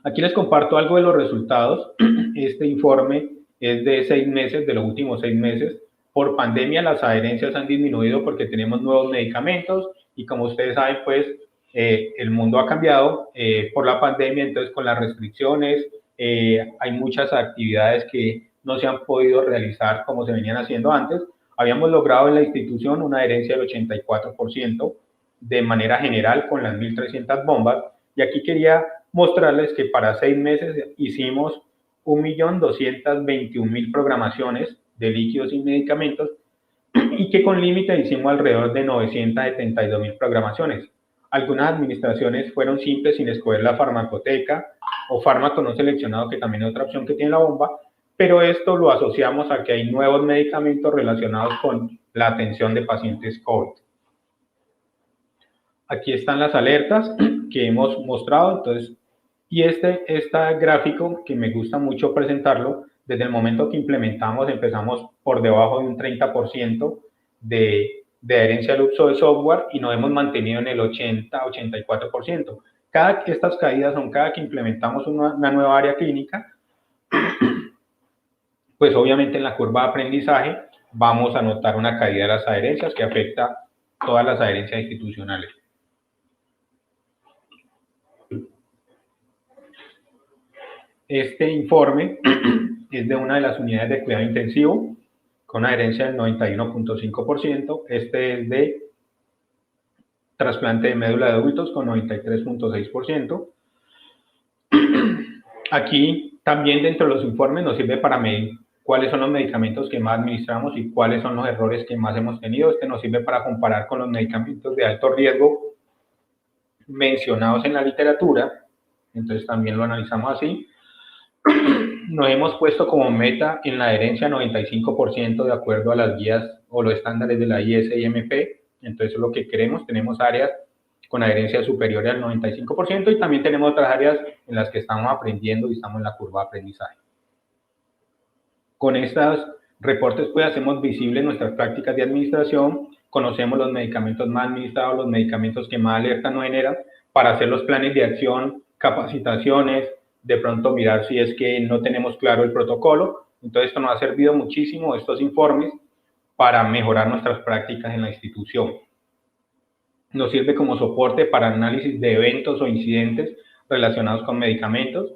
Aquí les comparto algo de los resultados. Este informe es de 6 meses, de los últimos 6 meses. Por pandemia las adherencias han disminuido porque tenemos nuevos medicamentos y como ustedes saben, pues el mundo ha cambiado por la pandemia, entonces con las restricciones hay muchas actividades que no se han podido realizar como se venían haciendo antes. Habíamos logrado en la institución una adherencia del 84% de manera general con las 1.300 bombas, y aquí quería mostrarles que para 6 meses hicimos 1.221.000 programaciones de líquidos y medicamentos y que con límite hicimos alrededor de 972.000 programaciones. Algunas administraciones fueron simples sin escoger la farmacoteca o fármaco no seleccionado, que también es otra opción que tiene la bomba, pero esto lo asociamos a que hay nuevos medicamentos relacionados con la atención de pacientes COVID. Aquí están las alertas que hemos mostrado, entonces, y este gráfico que me gusta mucho presentarlo, desde el momento que implementamos empezamos por debajo de un 30% de adherencia al uso de software y nos hemos mantenido en el 80-84%. Estas caídas son cada que implementamos una nueva área clínica, pues obviamente en la curva de aprendizaje vamos a notar una caída de las adherencias que afecta todas las adherencias institucionales. Este informe es de una de las unidades de cuidado intensivo con una adherencia del 91.5%. Este es de trasplante de médula de adultos con 93.6%. Aquí también dentro de los informes nos sirve para medir cuáles son los medicamentos que más administramos y cuáles son los errores que más hemos tenido. Este nos sirve para comparar con los medicamentos de alto riesgo mencionados en la literatura. Entonces también lo analizamos así. Nos hemos puesto como meta en la adherencia 95% de acuerdo a las guías o los estándares de la ISIMP. Entonces es lo que queremos. Tenemos áreas con adherencia superior al 95% y también tenemos otras áreas en las que estamos aprendiendo y estamos en la curva de aprendizaje. Con estos reportes pues hacemos visibles nuestras prácticas de administración, conocemos los medicamentos más administrados, los medicamentos que más alerta nos generan, para hacer los planes de acción, capacitaciones, de pronto mirar si es que no tenemos claro el protocolo. Entonces esto nos ha servido muchísimo, estos informes, para mejorar nuestras prácticas en la institución. Nos sirve como soporte para análisis de eventos o incidentes relacionados con medicamentos.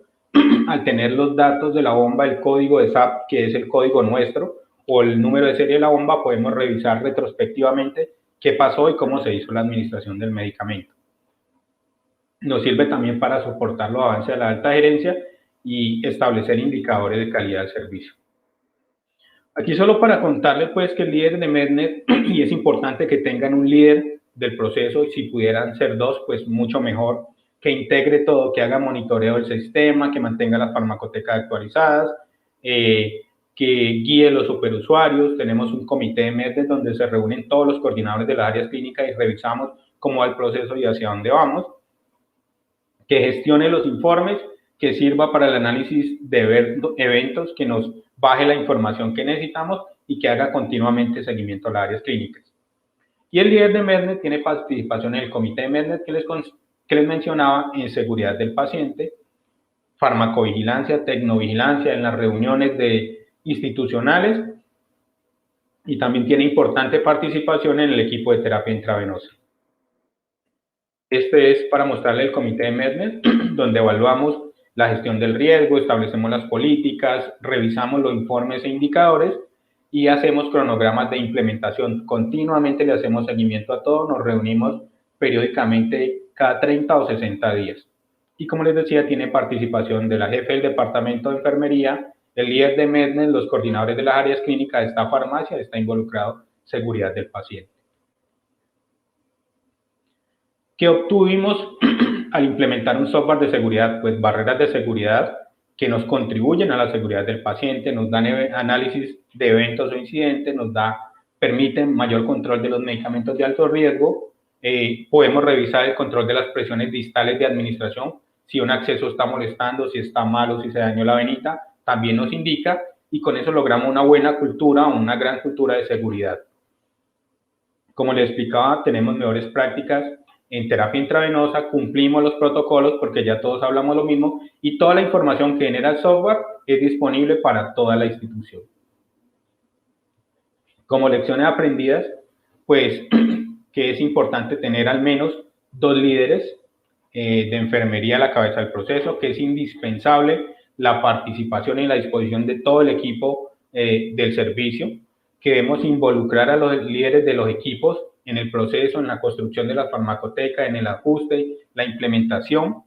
Al tener los datos de la bomba, el código de SAP, que es el código nuestro, o el número de serie de la bomba, podemos revisar retrospectivamente qué pasó y cómo se hizo la administración del medicamento. Nos sirve también para soportar los avances de la alta gerencia y establecer indicadores de calidad del servicio. Aquí solo para contarles pues que el líder de Mednet, y es importante que tengan un líder del proceso, y si pudieran ser dos, pues mucho mejor, que integre todo, que haga monitoreo del sistema, que mantenga las farmacotecas actualizadas, que guíe los superusuarios. Tenemos un comité de Mednet donde se reúnen todos los coordinadores de las áreas clínicas y revisamos cómo va el proceso y hacia dónde vamos. Que gestione los informes, que sirva para el análisis de eventos, que nos baje la información que necesitamos y que haga continuamente seguimiento a las áreas clínicas. Y el líder de Mednet tiene participación en el comité de Mednet que les mencionaba, en seguridad del paciente, farmacovigilancia, tecnovigilancia, en las reuniones institucionales, y también tiene importante participación en el equipo de terapia intravenosa. Este es para mostrarle el comité de Mednet, donde evaluamos la gestión del riesgo, establecemos las políticas, revisamos los informes e indicadores y hacemos cronogramas de implementación. Continuamente le hacemos seguimiento a todo, nos reunimos periódicamente cada 30 o 60 días. Y como les decía, tiene participación de la jefe del departamento de enfermería, el líder de Mednet, los coordinadores de las áreas clínicas, esta farmacia, está involucrado seguridad del paciente. ¿Qué obtuvimos al implementar un software de seguridad? Pues barreras de seguridad que nos contribuyen a la seguridad del paciente, nos dan análisis de eventos o incidentes, permiten mayor control de los medicamentos de alto riesgo, podemos revisar el control de las presiones distales de administración, si un acceso está molestando, si está malo, si se dañó la venita, también nos indica, y con eso logramos una buena cultura o una gran cultura de seguridad. Como les explicaba, tenemos mejores prácticas en terapia intravenosa, cumplimos los protocolos porque ya todos hablamos lo mismo, y toda la información que genera el software es disponible para toda la institución. Como lecciones aprendidas, pues que es importante tener al menos 2 líderes de enfermería a la cabeza del proceso, que es indispensable la participación y la disposición de todo el equipo del servicio, que debemos involucrar a los líderes de los equipos en el proceso, en la construcción de la farmacoteca, en el ajuste, la implementación.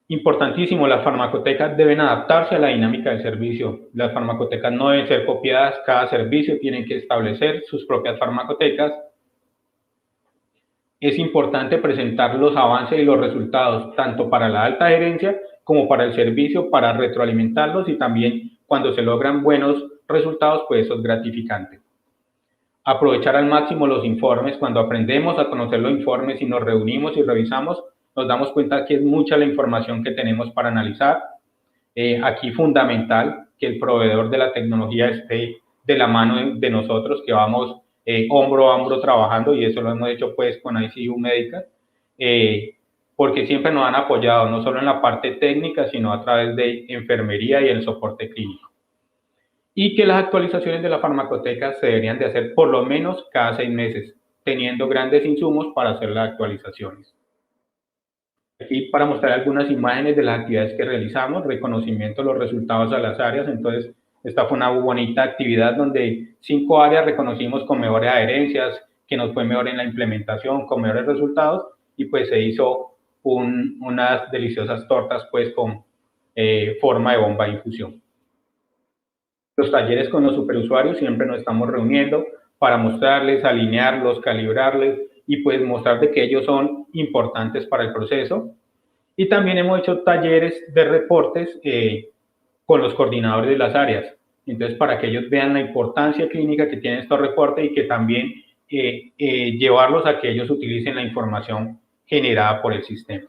Importantísimo, las farmacotecas deben adaptarse a la dinámica del servicio. Las farmacotecas no deben ser copiadas, cada servicio tiene que establecer sus propias farmacotecas. Es importante presentar los avances y los resultados, tanto para la alta gerencia como para el servicio, para retroalimentarlos, y también cuando se logran buenos resultados, pues eso es gratificante. Aprovechar al máximo los informes. Cuando aprendemos a conocer los informes y nos reunimos y revisamos, nos damos cuenta que es mucha la información que tenemos para analizar. Aquí fundamental que el proveedor de la tecnología esté de la mano de nosotros, que vamos hombro a hombro trabajando, y eso lo hemos hecho pues con ICU Medical. porque siempre nos han apoyado, no solo en la parte técnica, sino a través de enfermería y el soporte clínico. Y que las actualizaciones de la farmacoteca se deberían de hacer por lo menos cada 6 meses, teniendo grandes insumos para hacer las actualizaciones. Aquí para mostrar algunas imágenes de las actividades que realizamos, reconocimiento de los resultados a las áreas. Entonces, esta fue una bonita actividad donde 5 áreas reconocimos con mejores adherencias, que nos fue mejor en la implementación, con mejores resultados, y pues se hizo unas deliciosas tortas pues con forma de bomba de infusión. Los talleres con los superusuarios siempre nos estamos reuniendo para mostrarles, alinearlos, calibrarles y pues mostrar de que ellos son importantes para el proceso. Y también hemos hecho talleres de reportes con los coordinadores de las áreas. Entonces, para que ellos vean la importancia clínica que tienen estos reportes y que también llevarlos a que ellos utilicen la información generada por el sistema.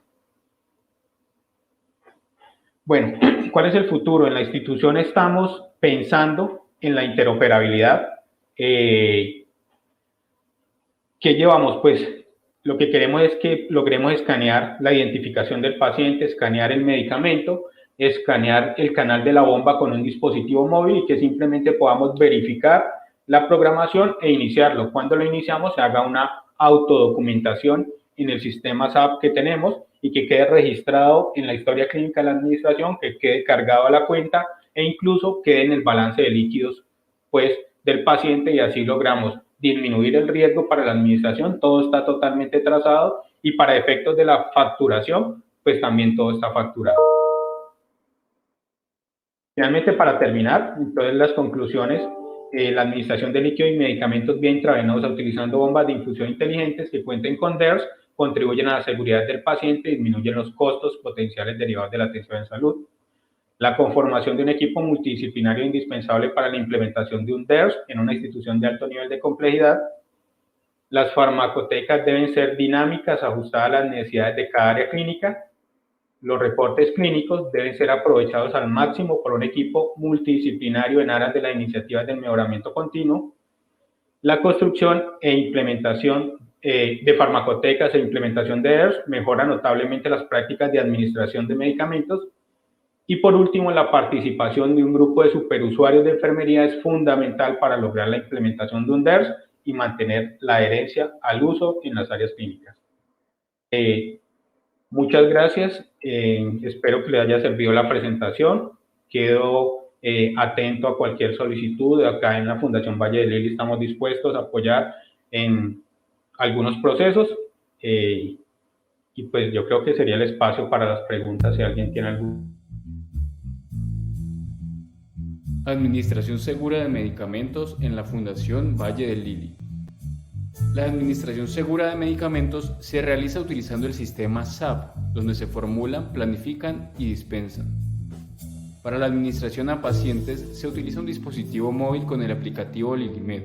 Bueno, ¿cuál es el futuro? En la institución estamos pensando en la interoperabilidad. ¿Qué llevamos? Pues lo que queremos es que logremos escanear la identificación del paciente, escanear el medicamento, escanear el canal de la bomba con un dispositivo móvil y que simplemente podamos verificar la programación e iniciarlo. Cuando lo iniciamos se haga una autodocumentación en el sistema SAP que tenemos y que quede registrado en la historia clínica de la administración, que quede cargado a la cuenta e incluso quede en el balance de líquidos pues, del paciente y así logramos disminuir el riesgo para la administración. Todo está totalmente trazado y para efectos de la facturación, pues también todo está facturado. Finalmente, para terminar, entonces las conclusiones, la administración de líquidos y medicamentos vía intravenosa utilizando bombas de infusión inteligentes que cuenten con DERS contribuyen a la seguridad del paciente y disminuyen los costos potenciales derivados de la atención en salud. La conformación de un equipo multidisciplinario indispensable para la implementación de un DERS en una institución de alto nivel de complejidad. Las farmacotecas deben ser dinámicas, ajustadas a las necesidades de cada área clínica. Los reportes clínicos deben ser aprovechados al máximo por un equipo multidisciplinario en aras de las iniciativas de mejoramiento continuo. La construcción e implementación de farmacotecas e implementación de DERS mejora notablemente las prácticas de administración de medicamentos. Y por último, la participación de un grupo de superusuarios de enfermería es fundamental para lograr la implementación de un DERS y mantener la adherencia al uso en las áreas clínicas. Muchas gracias. Espero que les haya servido la presentación. Quedo atento a cualquier solicitud. Acá en la Fundación Valle del Lili estamos dispuestos a apoyar en algunos procesos. Y pues yo creo que sería el espacio para las preguntas si alguien tiene algún. Administración segura de medicamentos en la Fundación Valle del Lili. La administración segura de medicamentos se realiza utilizando el sistema SAP, donde se formulan, planifican y dispensan. Para la administración a pacientes se utiliza un dispositivo móvil con el aplicativo LiliMed.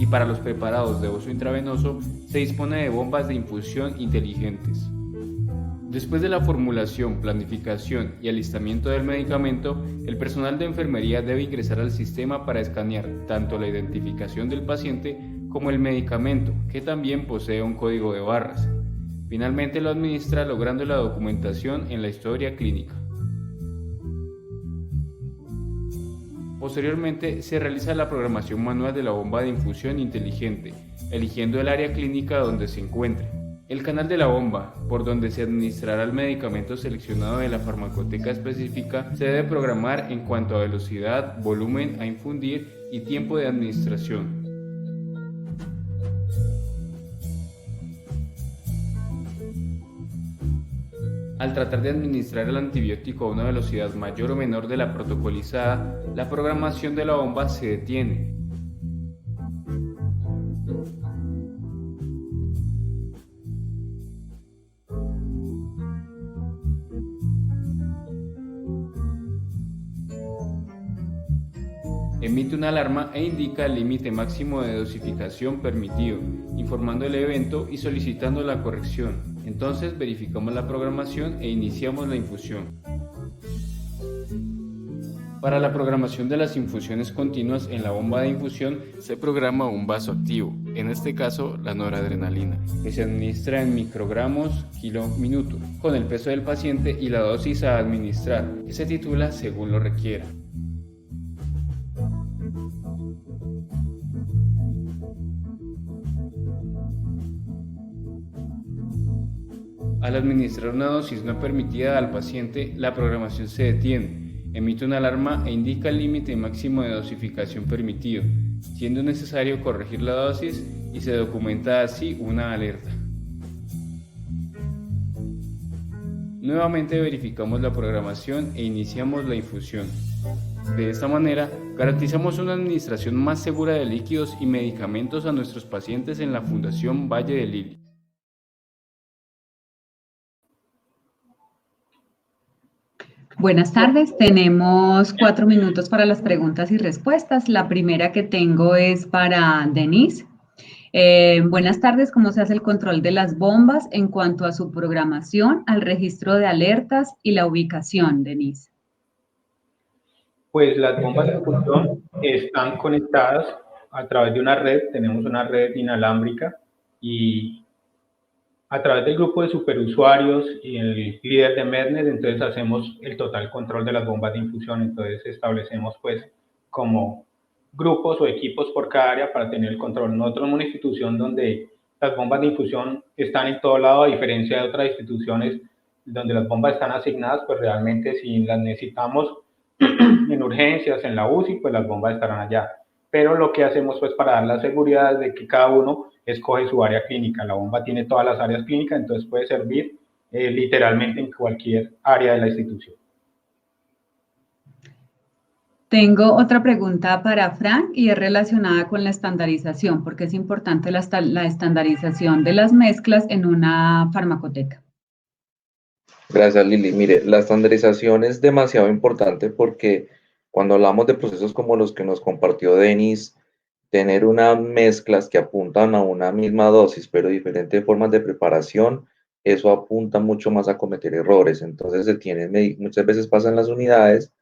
Y para los preparados de uso intravenoso se dispone de bombas de infusión inteligentes. Después de la formulación, planificación y alistamiento del medicamento, el personal de enfermería debe ingresar al sistema para escanear tanto la identificación del paciente como el medicamento, que también posee un código de barras. Finalmente lo administra logrando la documentación en la historia clínica. Posteriormente se realiza la programación manual de la bomba de infusión inteligente, eligiendo el área clínica donde se encuentre. El canal de la bomba, por donde se administrará el medicamento seleccionado de la farmacoteca específica, se debe programar en cuanto a velocidad, volumen a infundir y tiempo de administración. Al tratar de administrar el antibiótico a una velocidad mayor o menor de la protocolizada, la programación de la bomba se detiene. Emite una alarma e indica el límite máximo de dosificación permitido, informando el evento y solicitando la corrección. Entonces verificamos la programación e iniciamos la infusión. Para la programación de las infusiones continuas en la bomba de infusión se programa un vasoactivo, en este caso la noradrenalina, que se administra en microgramos kilo-minuto, con el peso del paciente y la dosis a administrar, que se titula según lo requiera. Al administrar una dosis no permitida al paciente, la programación se detiene, emite una alarma e indica el límite máximo de dosificación permitido, siendo necesario corregir la dosis y se documenta así una alerta. Nuevamente verificamos la programación e iniciamos la infusión. De esta manera, garantizamos una administración más segura de líquidos y medicamentos a nuestros pacientes en la Fundación Valle de Lili. Buenas tardes, tenemos 4 minutos para las preguntas y respuestas. La primera que tengo es para Denise. Buenas tardes, ¿cómo se hace el control de las bombas en cuanto a su programación, al registro de alertas y la ubicación, Denise? Pues las bombas de infusión están conectadas a través de una red, tenemos una red inalámbrica y a través del grupo de superusuarios y el líder de Mednet, entonces hacemos el total control de las bombas de infusión, entonces establecemos pues como grupos o equipos por cada área para tener el control. Nosotros somos una institución donde las bombas de infusión están en todo lado, a diferencia de otras instituciones donde las bombas están asignadas, pues realmente si las necesitamos en urgencias, en la UCI, pues las bombas estarán allá. Pero lo que hacemos pues para dar la seguridad de que cada uno escoge su área clínica. La bomba tiene todas las áreas clínicas, entonces puede servir literalmente en cualquier área de la institución. Tengo otra pregunta para Frank y es relacionada con la estandarización, porque es importante la estandarización de las mezclas en una farmacoteca. Gracias, Lili. Mire, la estandarización es demasiado importante porque cuando hablamos de procesos como los que nos compartió Denis, tener unas mezclas que apuntan a una misma dosis, pero diferentes formas de preparación, eso apunta mucho más a cometer errores. Entonces, muchas veces pasa en las unidades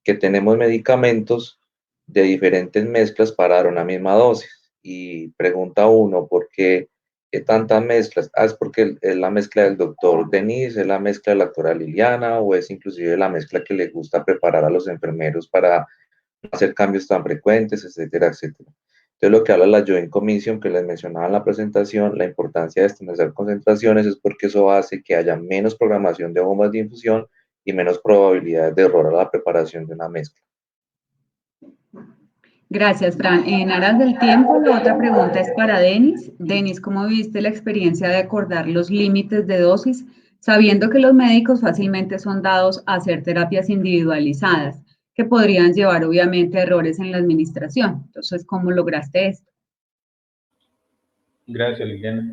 que tenemos medicamentos de diferentes mezclas para dar una misma dosis. Y pregunta uno, ¿por qué tantas mezclas? Es porque es la mezcla del doctor Denis, es la mezcla de la doctora Liliana, o es inclusive la mezcla que le gusta preparar a los enfermeros para no hacer cambios tan frecuentes, etcétera, etcétera. Entonces, lo que habla la Joint Commission, que les mencionaba en la presentación, la importancia de estandarizar concentraciones es porque eso hace que haya menos programación de bombas de infusión y menos probabilidades de error a la preparación de una mezcla. Gracias, Fran. En aras del tiempo, la otra pregunta es para Denis. Denis, ¿cómo viste la experiencia de acordar los límites de dosis, sabiendo que los médicos fácilmente son dados a hacer terapias individualizadas, que podrían llevar obviamente a errores en la administración? Entonces, ¿cómo lograste esto? Gracias, Liliana.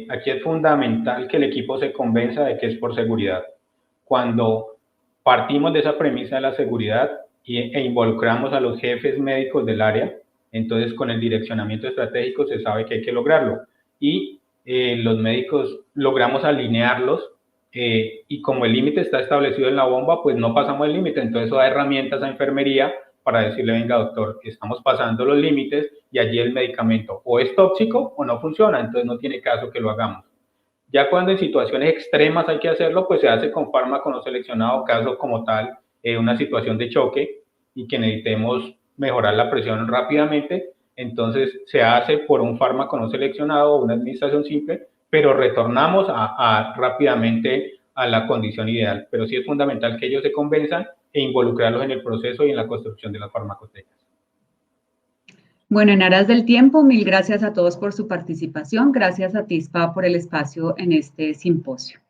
Aquí es fundamental que el equipo se convenza de que es por seguridad. Cuando partimos de esa premisa de la seguridad e involucramos a los jefes médicos del área, entonces con el direccionamiento estratégico se sabe que hay que lograrlo. Y los médicos logramos alinearlos y como el límite está establecido en la bomba, pues no pasamos el límite. Entonces eso da herramientas a enfermería para decirle, venga doctor, estamos pasando los límites y allí el medicamento o es tóxico o no funciona, entonces no tiene caso que lo hagamos. Ya cuando en situaciones extremas hay que hacerlo, pues se hace con fármaco no seleccionado, caso como tal, una situación de choque y que necesitemos mejorar la presión rápidamente, entonces se hace por un fármaco no seleccionado o una administración simple, pero retornamos rápidamente a la condición ideal. Pero sí es fundamental que ellos se convenzan e involucrarlos en el proceso y en la construcción de las farmacotecas. Bueno, en aras del tiempo, mil gracias a todos por su participación. Gracias a TISPA por el espacio en este simposio.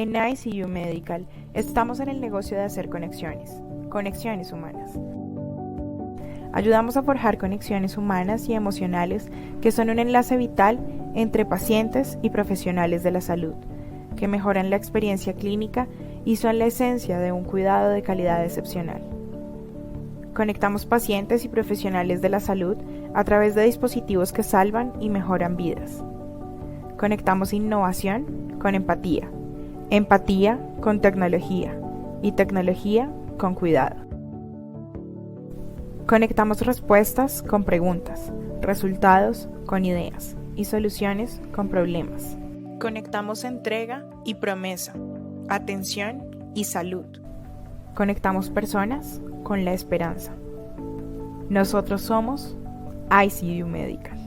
En ICU Medical estamos en el negocio de hacer conexiones humanas. Ayudamos a forjar conexiones humanas y emocionales que son un enlace vital entre pacientes y profesionales de la salud, que mejoran la experiencia clínica y son la esencia de un cuidado de calidad excepcional. Conectamos pacientes y profesionales de la salud a través de dispositivos que salvan y mejoran vidas. Conectamos innovación con empatía, empatía con tecnología y tecnología con cuidado. Conectamos respuestas con preguntas, resultados con ideas y soluciones con problemas. Conectamos entrega y promesa, atención y salud. Conectamos personas con la esperanza. Nosotros somos ICU Medical.